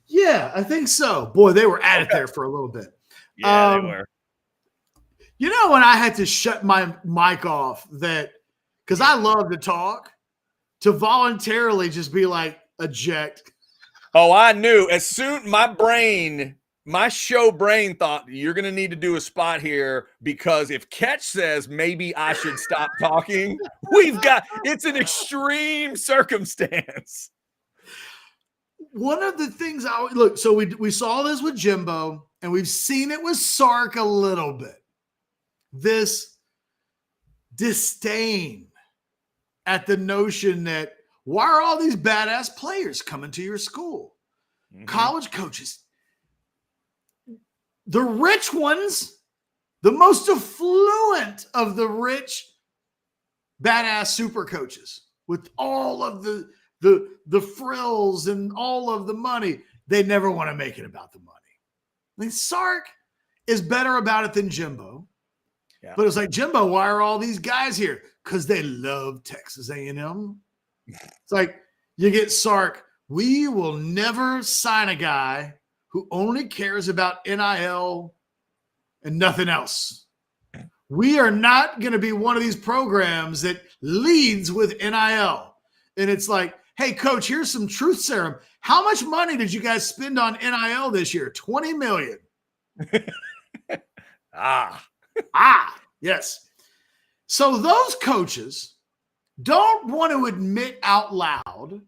Yeah, I think so. Boy, they were at it there for a little bit. Yeah, they were. You know, when I had to shut my mic off, that because I love to talk, to voluntarily just be like, eject. Oh, I knew. As soon my show brain thought you're going to need to do a spot here, because if Catch says maybe I should stop talking, it's an extreme circumstance. One of the things so we saw this with Jimbo, and we've seen it with Sark a little bit. This disdain at the notion that why are all these badass players coming to your school? Mm-hmm. College coaches, the rich ones, the most affluent of the rich badass super coaches with all of the frills and all of the money, they never want to make it about the money. I mean, Sark is better about it than Jimbo. Yeah. But it's like, Jimbo, why are all these guys here? Because they love Texas A&M. It's like, you get Sark, we will never sign a guy who only cares about NIL and nothing else. We are not going to be one of these programs that leads with NIL. And it's like, hey, coach, here's some truth serum. How much money did you guys spend on NIL this year? $20 million. Yes. So those coaches don't want to admit out loud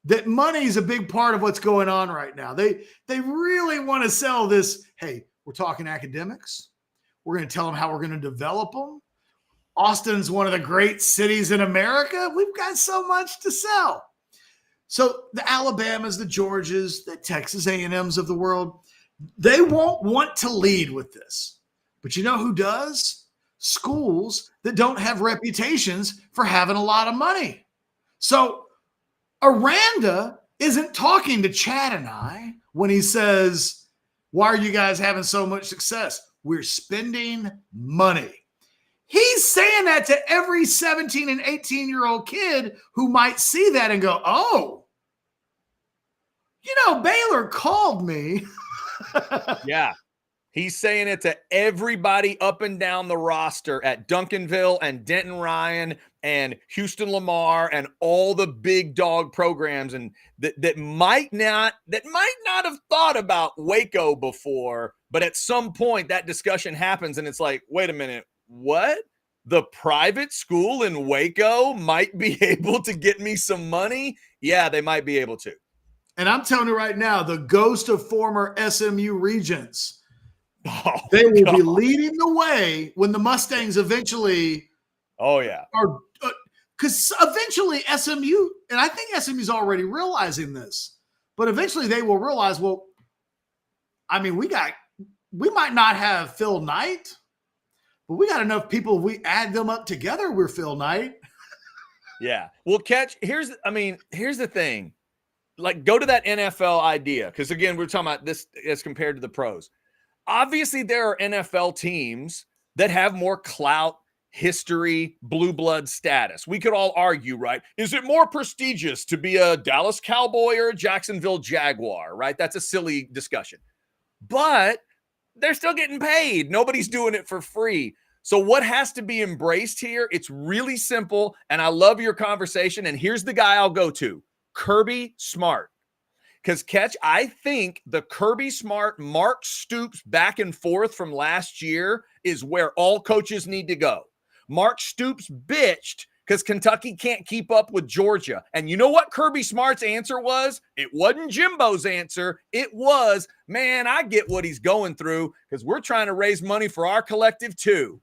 that money is a big part of what's going on right now. They really want to sell this. Hey, we're talking academics. We're going to tell them how we're going to develop them. Austin's one of the great cities in America. We've got so much to sell. So the Alabamas, the Georgias, the Texas A&Ms of the world, they won't want to lead with this. But you know who does? Schools that don't have reputations for having a lot of money. So Aranda isn't talking to Chad and I when he says, why are you guys having so much success? We're spending money. He's saying that to every 17 and 18-year-old kid who might see that and go, oh, you know, Baylor called me. Yeah. He's saying it to everybody up and down the roster at Duncanville and Denton Ryan and Houston Lamar and all the big dog programs, and that might not have thought about Waco before, but at some point that discussion happens and it's like, wait a minute, what? The private school in Waco might be able to get me some money? Yeah, they might be able to. And I'm telling you right now, the ghost of former SMU regents, they will be leading the way when the Mustangs eventually. Oh yeah, are because eventually SMU, and I think SMU's already realizing this, but eventually they will realize. Well, I mean, we might not have Phil Knight, but we got enough people. If we add them up together, we're Phil Knight. Yeah. Well, here's the thing. Like, go to that NFL idea, because again, we're talking about this as compared to the pros. Obviously, there are NFL teams that have more clout, history, blue blood status. We could all argue, right? Is it more prestigious to be a Dallas Cowboy or a Jacksonville Jaguar, right? That's a silly discussion. But they're still getting paid. Nobody's doing it for free. So what has to be embraced here? It's really simple, and I love your conversation, and here's the guy I'll go to, Kirby Smart. Because Catch, I think the Kirby Smart, Mark Stoops back and forth from last year is where all coaches need to go. Mark Stoops bitched because Kentucky can't keep up with Georgia. And you know what Kirby Smart's answer was? It wasn't Jimbo's answer. It was, man, I get what he's going through because we're trying to raise money for our collective too.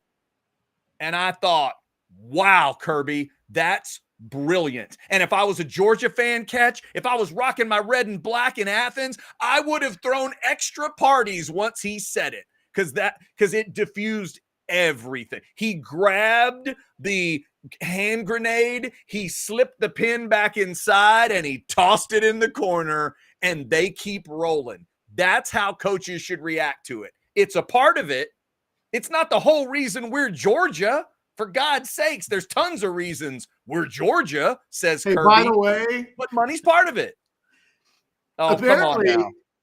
And I thought, wow, Kirby, that's brilliant. And if I was a Georgia fan, Catch, if I was rocking my red and black in Athens, I would have thrown extra parties once he said it because it diffused everything. He grabbed the hand grenade, he slipped the pin back inside, and he tossed it in the corner, and they keep rolling. That's how coaches should react to it. It's a part of it. It's not the whole reason we're Georgia. For God's sakes, there's tons of reasons we're Georgia, says Kirby. By the way, but money's part of it. Oh,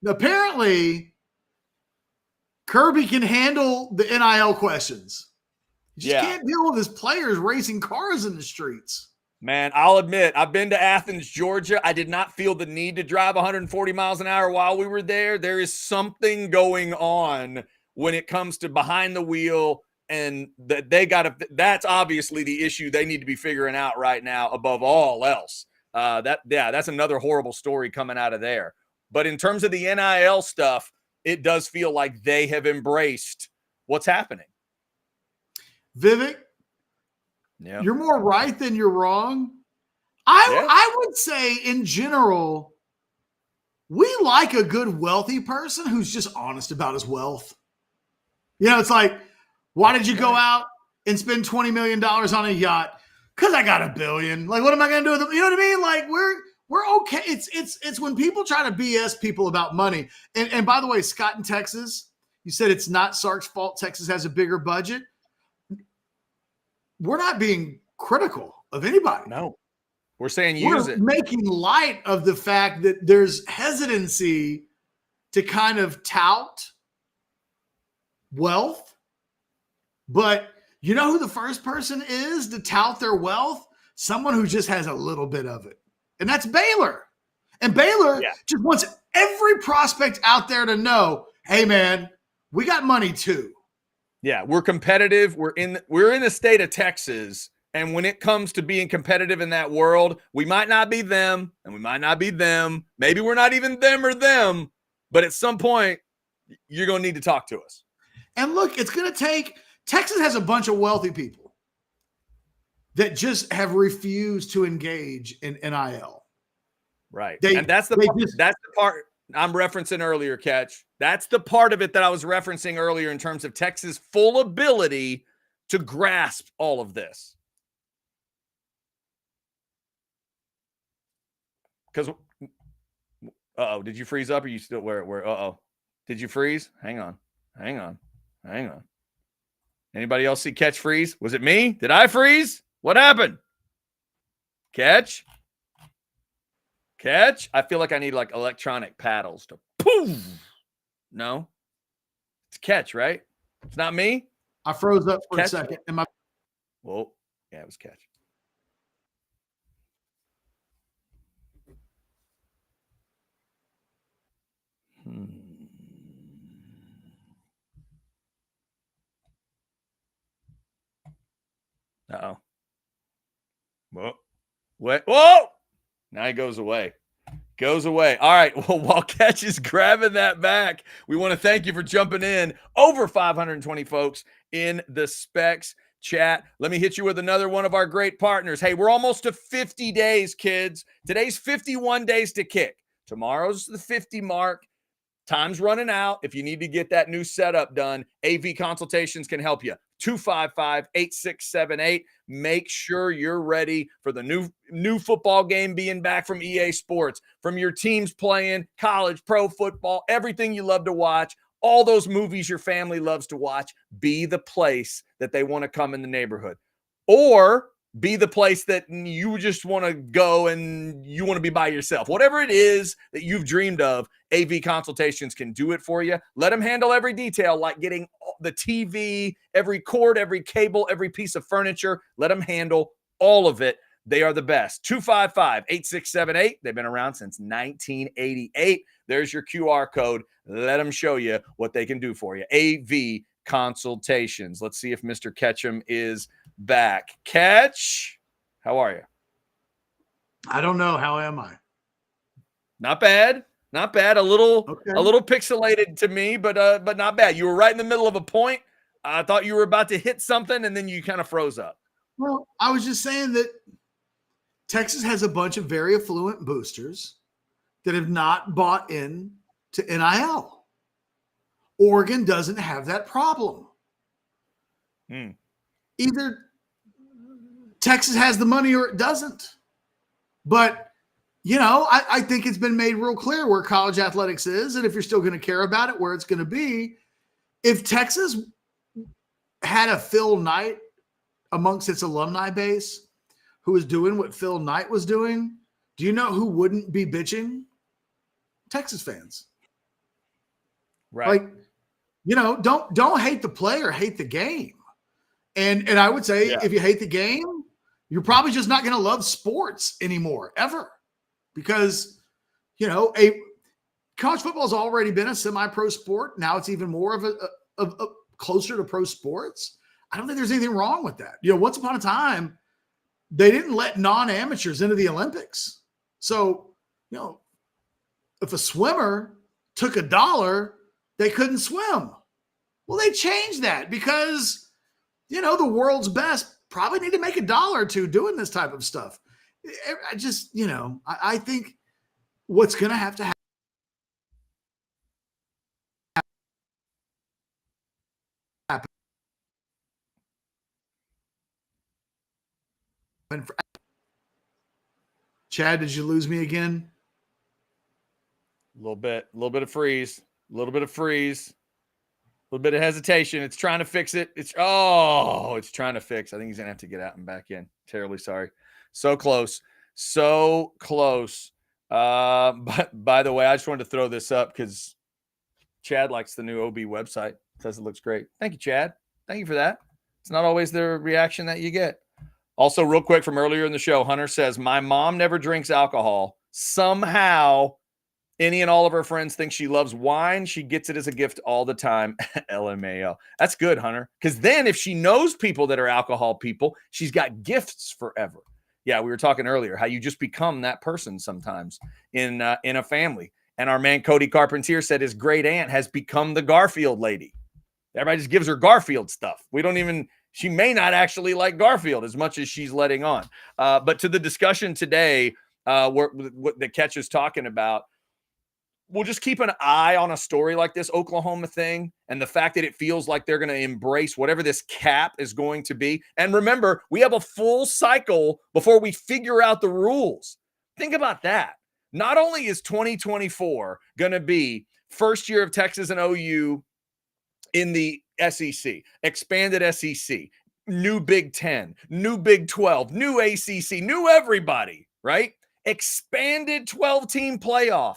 apparently, Kirby can handle the NIL questions. You just can't deal with his players racing cars in the streets. Man, I'll admit, I've been to Athens, Georgia. I did not feel the need to drive 140 miles an hour while we were there. There is something going on when it comes to behind the wheel, and that's obviously the issue they need to be figuring out right now above all else. That's another horrible story coming out of there. But in terms of the NIL stuff, it does feel like they have embraced what's happening. Vivek, you're more right than you're wrong. I would say in general, we like a good wealthy person who's just honest about his wealth. You know, it's like, why did you go out and spend $20 million on a yacht? Because I got $1 billion. Like, what am I going to do with it? You know what I mean? Like, we're okay. It's when people try to BS people about money. And by the way, Scott in Texas, you said it's not Sark's fault Texas has a bigger budget. We're not being critical of anybody. No. We're saying use it. We're making light of the fact that there's hesitancy to kind of tout wealth. But you know who the first person is to tout their wealth? Someone who just has a little bit of it. And that's Baylor. And Baylor just wants every prospect out there to know, hey, man, we got money too. Yeah, we're competitive. We're in the state of Texas. And when it comes to being competitive in that world, we might not be them and we might not be them. Maybe we're not even them or them. But at some point, you're going to need to talk to us. And look, it's going to take – Texas has a bunch of wealthy people that just have refused to engage in NIL. Right. And that's the part I'm referencing earlier, Catch. That's the part of it that I was referencing earlier in terms of Texas' full ability to grasp all of this. Because, did you freeze up? Or are you still where? Did you freeze? Hang on. Anybody else see Catch freeze? Was it me? Did I freeze? What happened? Catch? I feel like I need like electronic paddles to poof. No? It's Catch, right? It's not me? I froze up for Catch. a second. Whoa. Yeah, it was Catch. Uh-oh. Whoa! Now he goes away. All right. Well, while Catch is grabbing that back, we want to thank you for jumping in. Over 520 folks in the Specs chat. Let me hit you with another one of our great partners. Hey, we're almost to 50 days, kids. Today's 51 days to kick. Tomorrow's the 50 mark. Time's running out. If you need to get that new setup done, AV Consultations can help you. 255-8678. Make sure you're ready for the new football game being back from EA Sports, from your teams playing college, pro football, everything you love to watch, all those movies your family loves to watch. Be the place that they want to come in the neighborhood. Or be the place that you just want to go and you want to be by yourself. Whatever it is that you've dreamed of, AV Consultations can do it for you. Let them handle every detail, like getting the TV, every cord, every cable, every piece of furniture. Let them handle all of it. They are the best. 255-8678. They've been around since 1988. There's your QR code. Let them show you what they can do for you. AV Consultations. Let's see if Mr. Ketchum is back. Catch, how are you? I don't know. How am I? Not bad. Not bad. A little pixelated to me, but not bad. You were right in the middle of a point. I thought you were about to hit something, and then you kind of froze up. Well, I was just saying that Texas has a bunch of very affluent boosters that have not bought in to NIL. Oregon doesn't have that problem. Either Texas has the money or it doesn't. But, I think it's been made real clear where college athletics is, and if you're still going to care about it, where it's going to be. If Texas had a Phil Knight amongst its alumni base who was doing what Phil Knight was doing, do you know who wouldn't be bitching? Texas fans. Right. Like, don't hate the player, hate the game. And I would say if you hate the game, you're probably just not going to love sports anymore, ever. Because, college football has already been a semi-pro sport. Now it's even more of a closer to pro sports. I don't think there's anything wrong with that. Once upon a time, they didn't let non-amateurs into the Olympics. So, if a swimmer took $1, they couldn't swim. Well, they changed that because, the world's best probably need to make $1 or $2 doing this type of stuff. I just, I think what's going to happen Chad, did you lose me again? A little bit of freeze, a little bit of hesitation. It's trying to fix it. It's trying to fix. I think he's going to have to get out and back in. Terribly sorry. So close. But by the way, I just wanted to throw this up because Chad likes the new OB website. Says it looks great. Thank you, Chad. Thank you for that. It's not always the reaction that you get. Also, real quick from earlier in the show, Hunter says, my mom never drinks alcohol. Somehow, any and all of her friends think she loves wine. She gets it as a gift all the time. LMAO. That's good, Hunter. Because then if she knows people that are alcohol people, she's got gifts forever. Yeah, we were talking earlier how you just become that person sometimes in a family. And our man Cody Carpentier said his great aunt has become the Garfield lady. Everybody just gives her Garfield stuff. She may not actually like Garfield as much as she's letting on. But to the discussion today, what the Catch is talking about, we'll just keep an eye on a story like this Oklahoma thing and the fact that it feels like they're going to embrace whatever this cap is going to be. And remember, we have a full cycle before we figure out the rules. Think about that. Not only is 2024 going to be first year of Texas and OU in the SEC, expanded SEC, new Big 10, new Big 12, new ACC, new everybody, right? Expanded 12-team playoff.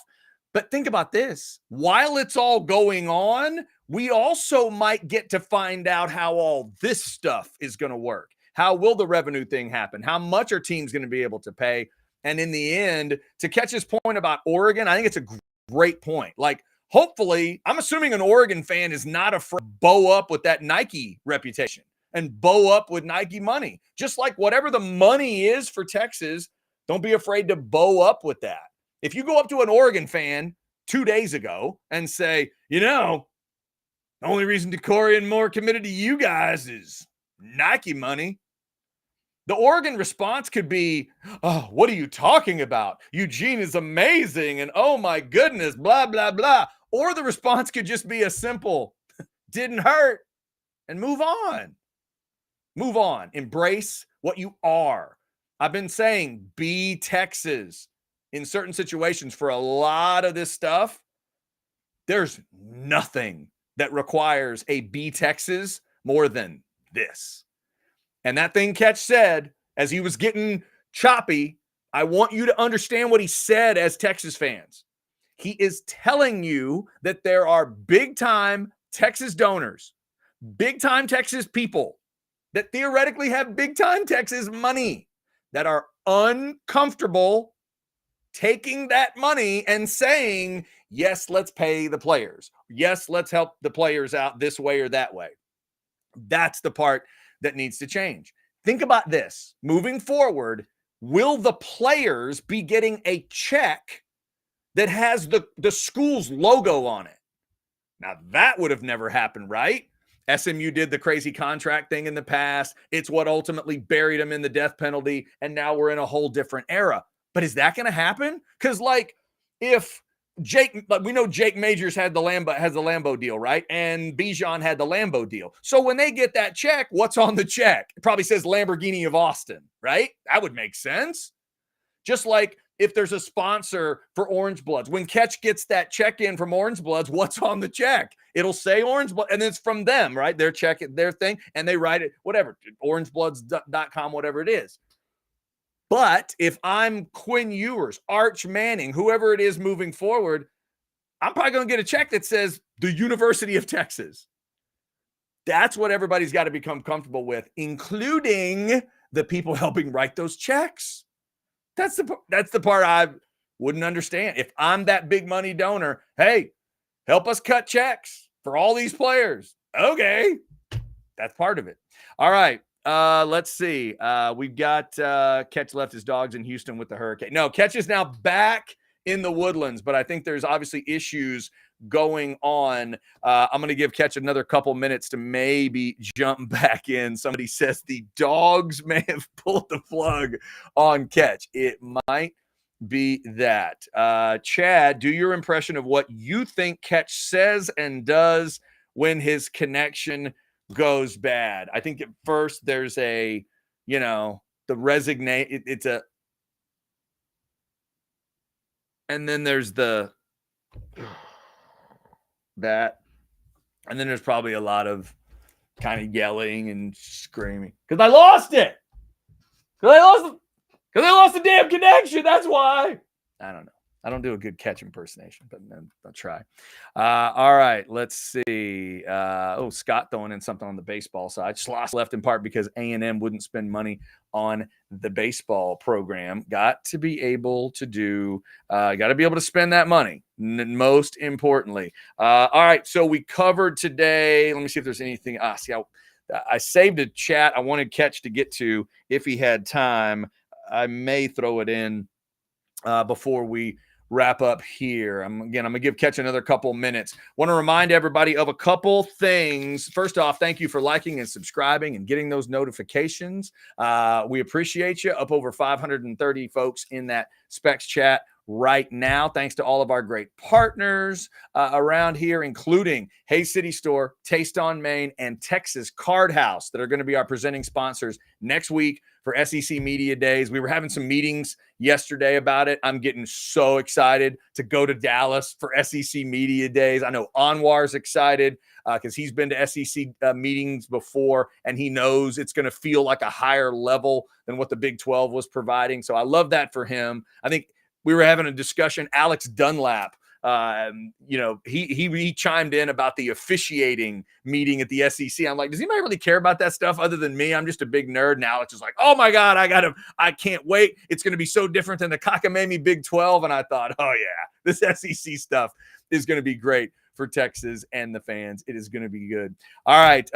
But think about this. While it's all going on, we also might get to find out how all this stuff is going to work. How will the revenue thing happen? How much are teams going to be able to pay? And in the end, to catch his point about Oregon, I think it's a great point. Like, hopefully, I'm assuming an Oregon fan is not afraid to bow up with that Nike reputation and bow up with Nike money. Just like whatever the money is for Texas, don't be afraid to bow up with that. If you go up to an Oregon fan 2 days ago and say, the only reason Decorian more committed to you guys is Nike money, the Oregon response could be, oh, what are you talking about? Eugene is amazing. And oh my goodness, blah, blah, blah. Or the response could just be a simple, didn't hurt, and move on. Move on. Embrace what you are. I've been saying, be Texas in certain situations for a lot of this stuff. There's nothing that requires a be Texas more than this. And that thing Catch said, as he was getting choppy, I want you to understand what he said as Texas fans. He is telling you that there are big-time Texas donors, big-time Texas people that theoretically have big-time Texas money that are uncomfortable taking that money and saying, yes, let's pay the players. Yes, let's help the players out this way or that way. That's the part that needs to change. Think about this. Moving forward, will the players be getting a check that has the school's logo on it? Now, that would have never happened, right? SMU did the crazy contract thing in the past. It's what ultimately buried them in the death penalty, and now we're in a whole different era. But is that going to happen? Because, like, if we know Jake Majors has the Lambeau deal, right? And Bijan had the Lambeau deal. So when they get that check, what's on the check? It probably says Lamborghini of Austin, right? That would make sense. Just like if there's a sponsor for Orange Bloods, when Catch gets that check in from Orange Bloods, what's on the check? It'll say Orange Blood, and it's from them, right? Their check, their thing, and they write it, whatever, orangebloods.com, whatever it is. But if I'm Quinn Ewers, Arch Manning, whoever it is moving forward, I'm probably going to get a check that says the University of Texas. That's what everybody's got to become comfortable with, including the people helping write those checks. That's the part I wouldn't understand. If I'm that big money donor, hey, help us cut checks for all these players. Okay. That's part of it. All right. Let's see. We've got Catch left his dogs in Houston with the hurricane. No, Catch is now back in the Woodlands, but I think there's obviously issues going on. I'm going to give Catch another couple minutes to maybe jump back in. Somebody says the dogs may have pulled the plug on Catch. It might be that. Chad, do your impression of what you think Catch says and does when his connection goes bad. I think at first there's the resignation. And then there's that. And then there's probably a lot of kind of yelling and screaming. Because I lost it. Because I lost the damn connection. That's why. I don't know. I don't do a good Catch impersonation, but I'll try. All right, let's see. Scott throwing in something on the baseball side. Schloss left in part because A&M wouldn't spend money on the baseball program. Got to be able to spend that money, most importantly. All right, so we covered today. Let me see if there's anything. I saved a chat I wanted Catch to get to if he had time. I may throw it in before we wrap up here. I'm going to give Catch another couple minutes. Want to remind everybody of a couple things. First off, thank you for liking and subscribing and getting those notifications. We appreciate you. Up over 530 folks in that Specs chat right now. Thanks to all of our great partners around here, including Hayes City Store, Taste on Main, and Texas Card House that are going to be our presenting sponsors next week for SEC Media Days. We were having some meetings yesterday about it. I'm getting so excited to go to Dallas for SEC Media Days. I know Anwar's excited because he's been to SEC meetings before, and he knows it's going to feel like a higher level than what the Big 12 was providing. So I love that for him. I think we were having a discussion. Alex Dunlap, he chimed in about the officiating meeting at the SEC. I'm like, does anybody really care about that stuff other than me? I'm just a big nerd. And Alex is like, oh my God, I can't wait. It's going to be so different than the cockamamie Big 12. And I thought, oh yeah, this SEC stuff is going to be great for Texas and the fans. It is going to be good. All right.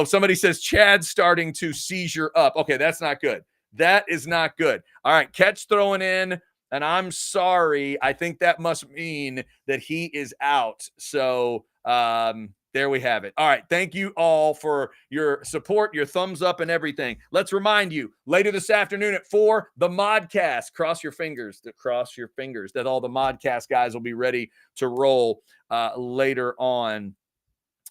Somebody says Chad's starting to seizure up. Okay. That's not good. That is not good. All right. Catch throwing in. And I'm sorry. I think that must mean that he is out. So there we have it. All right. Thank you all for your support, your thumbs up, and everything. Let's remind you, later this afternoon at 4, the Modcast. Cross your fingers that all the Modcast guys will be ready to roll later on.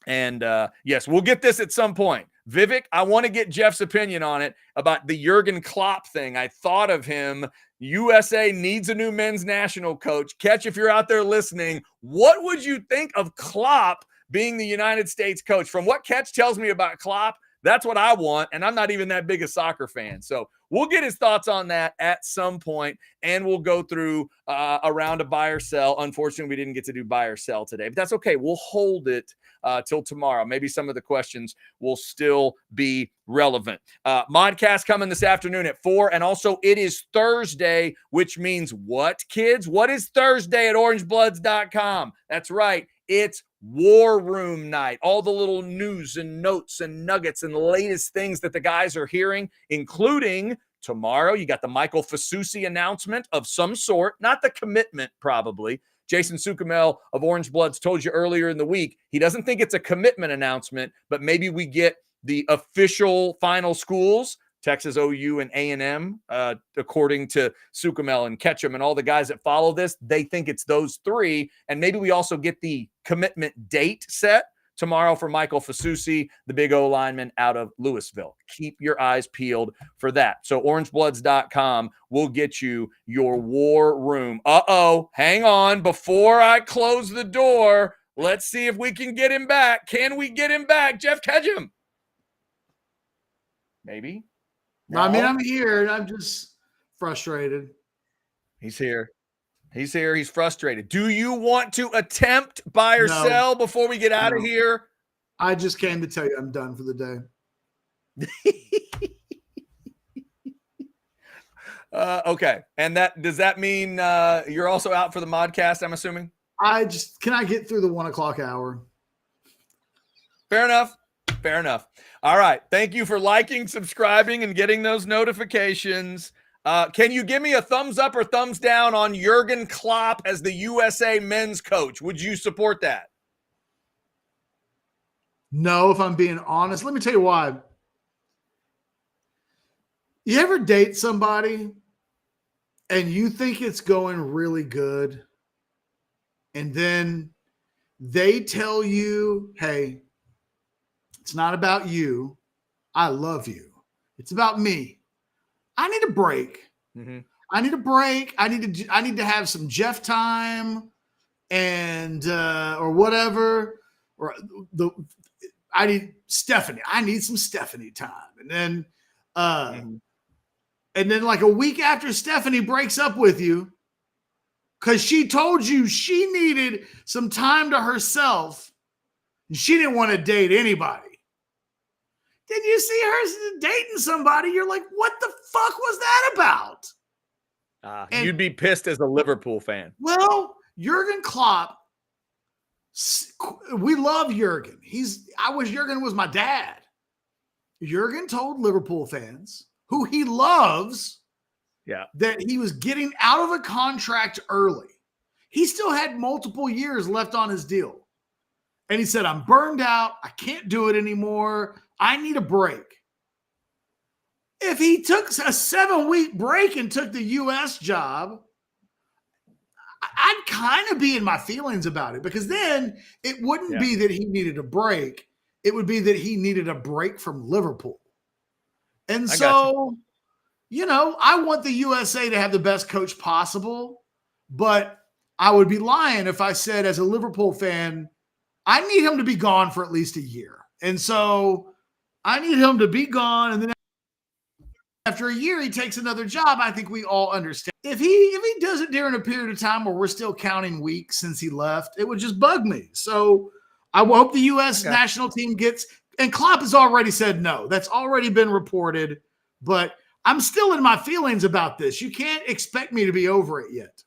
And yes, we'll get this at some point. Vivek, I want to get Jeff's opinion on it about the Jurgen Klopp thing. I thought of him. USA needs a new men's national coach. Catch, if you're out there listening, what would you think of Klopp being the United States coach? From what Catch tells me about Klopp, That's what I want, and I'm not even that big a soccer fan. So we'll get his thoughts on that at some point, and we'll go through a round of buy or sell. Unfortunately, we didn't get to do buy or sell today, but that's okay. We'll hold it till tomorrow. Maybe some of the questions will still be relevant. Modcast coming this afternoon at 4, and also it is Thursday, which means what, kids? What is Thursday at orangebloods.com? That's right. It's War Room night. All the little news and notes and nuggets and the latest things that the guys are hearing, including tomorrow. You got the Michael Fasusi announcement of some sort, not the commitment probably. Jason Sukamel of Orange Bloods told you earlier in the week, he doesn't think it's a commitment announcement, but maybe we get the official final schools, Texas, OU, and A&M, according to Sukamel and Ketchum and all the guys that follow this. They think it's those three, and maybe we also get the commitment date set tomorrow for Michael Fasusi, the big O lineman out of Louisville. Keep your eyes peeled for that. So orangebloods.com will get you your War Room. Hang on. Before I close the door, let's see if we can get him back. Can we get him back, Jeff Ketchum? Maybe. No. I mean, I'm here and I'm just frustrated. He's here. He's here. He's frustrated. Do you want to attempt buy or sell before we get out of here? I just came to tell you I'm done for the day. Okay. And does that mean you're also out for the modcast, I'm assuming? Can I get through the 1 o'clock hour? Fair enough. Fair enough. All right. Thank you for liking, subscribing, and getting those notifications. Can you give me a thumbs up or thumbs down on Jurgen Klopp as the USA men's coach? Would you support that? No, if I'm being honest. Let me tell you why. You ever date somebody and you think it's going really good, and then they tell you, hey, it's not about you. I love you. It's about me. I need a break. Mm-hmm. I need a break. I need to have some Jeff time and or whatever. Or I need Stephanie. I need some Stephanie time. And then and then like a week after Stephanie breaks up with you because she told you she needed some time to herself and she didn't want to date anybody. Then you see her dating somebody. You're like, what the fuck was that about? You'd be pissed as a Liverpool fan. Well, Jurgen Klopp, we love Jurgen. I wish Jurgen was my dad. Jurgen told Liverpool fans, who he loves, that he was getting out of a contract early. He still had multiple years left on his deal. And he said, I'm burned out. I can't do it anymore. I need a break. If he took a 7-week break and took the U.S. job, I'd kind of be in my feelings about it, because then it wouldn't be that he needed a break. It would be that he needed a break from Liverpool. And so, I want the USA to have the best coach possible, but I would be lying if I said as a Liverpool fan, I need him to be gone for at least a year. And so I need him to be gone. And then after a year, he takes another job. I think we all understand. If he does it during a period of time where we're still counting weeks since he left, it would just bug me. So I hope the U.S. national team gets, and Klopp has already said no. That's already been reported, but I'm still in my feelings about this. You can't expect me to be over it yet.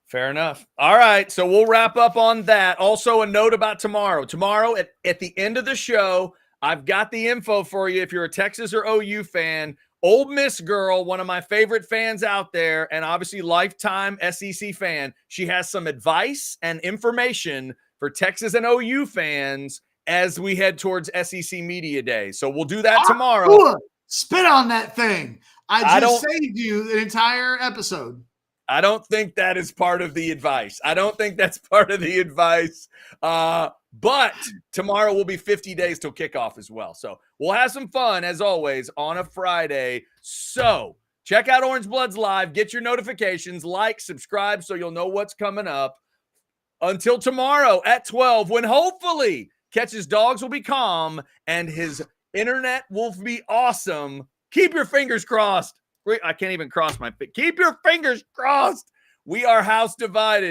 Fair enough. All right. So we'll wrap up on that. Also, a note about tomorrow. Tomorrow at the end of the show, I've got the info for you. If you're a Texas or OU fan, Ole Miss girl, one of my favorite fans out there, and obviously lifetime SEC fan, she has some advice and information for Texas and OU fans as we head towards SEC Media Day. So we'll do that tomorrow. Spit on that thing. I just saved you an entire episode. I don't think that is part of the advice. But tomorrow will be 50 days till kickoff as well. So we'll have some fun, as always, on a Friday. So check out Orange Bloods Live. Get your notifications. Like, subscribe so you'll know what's coming up. Until tomorrow at 12, when hopefully Catch's dogs will be calm and his Internet will be awesome. Keep your fingers crossed. I can't even cross my feet. Keep your fingers crossed. We are house divided.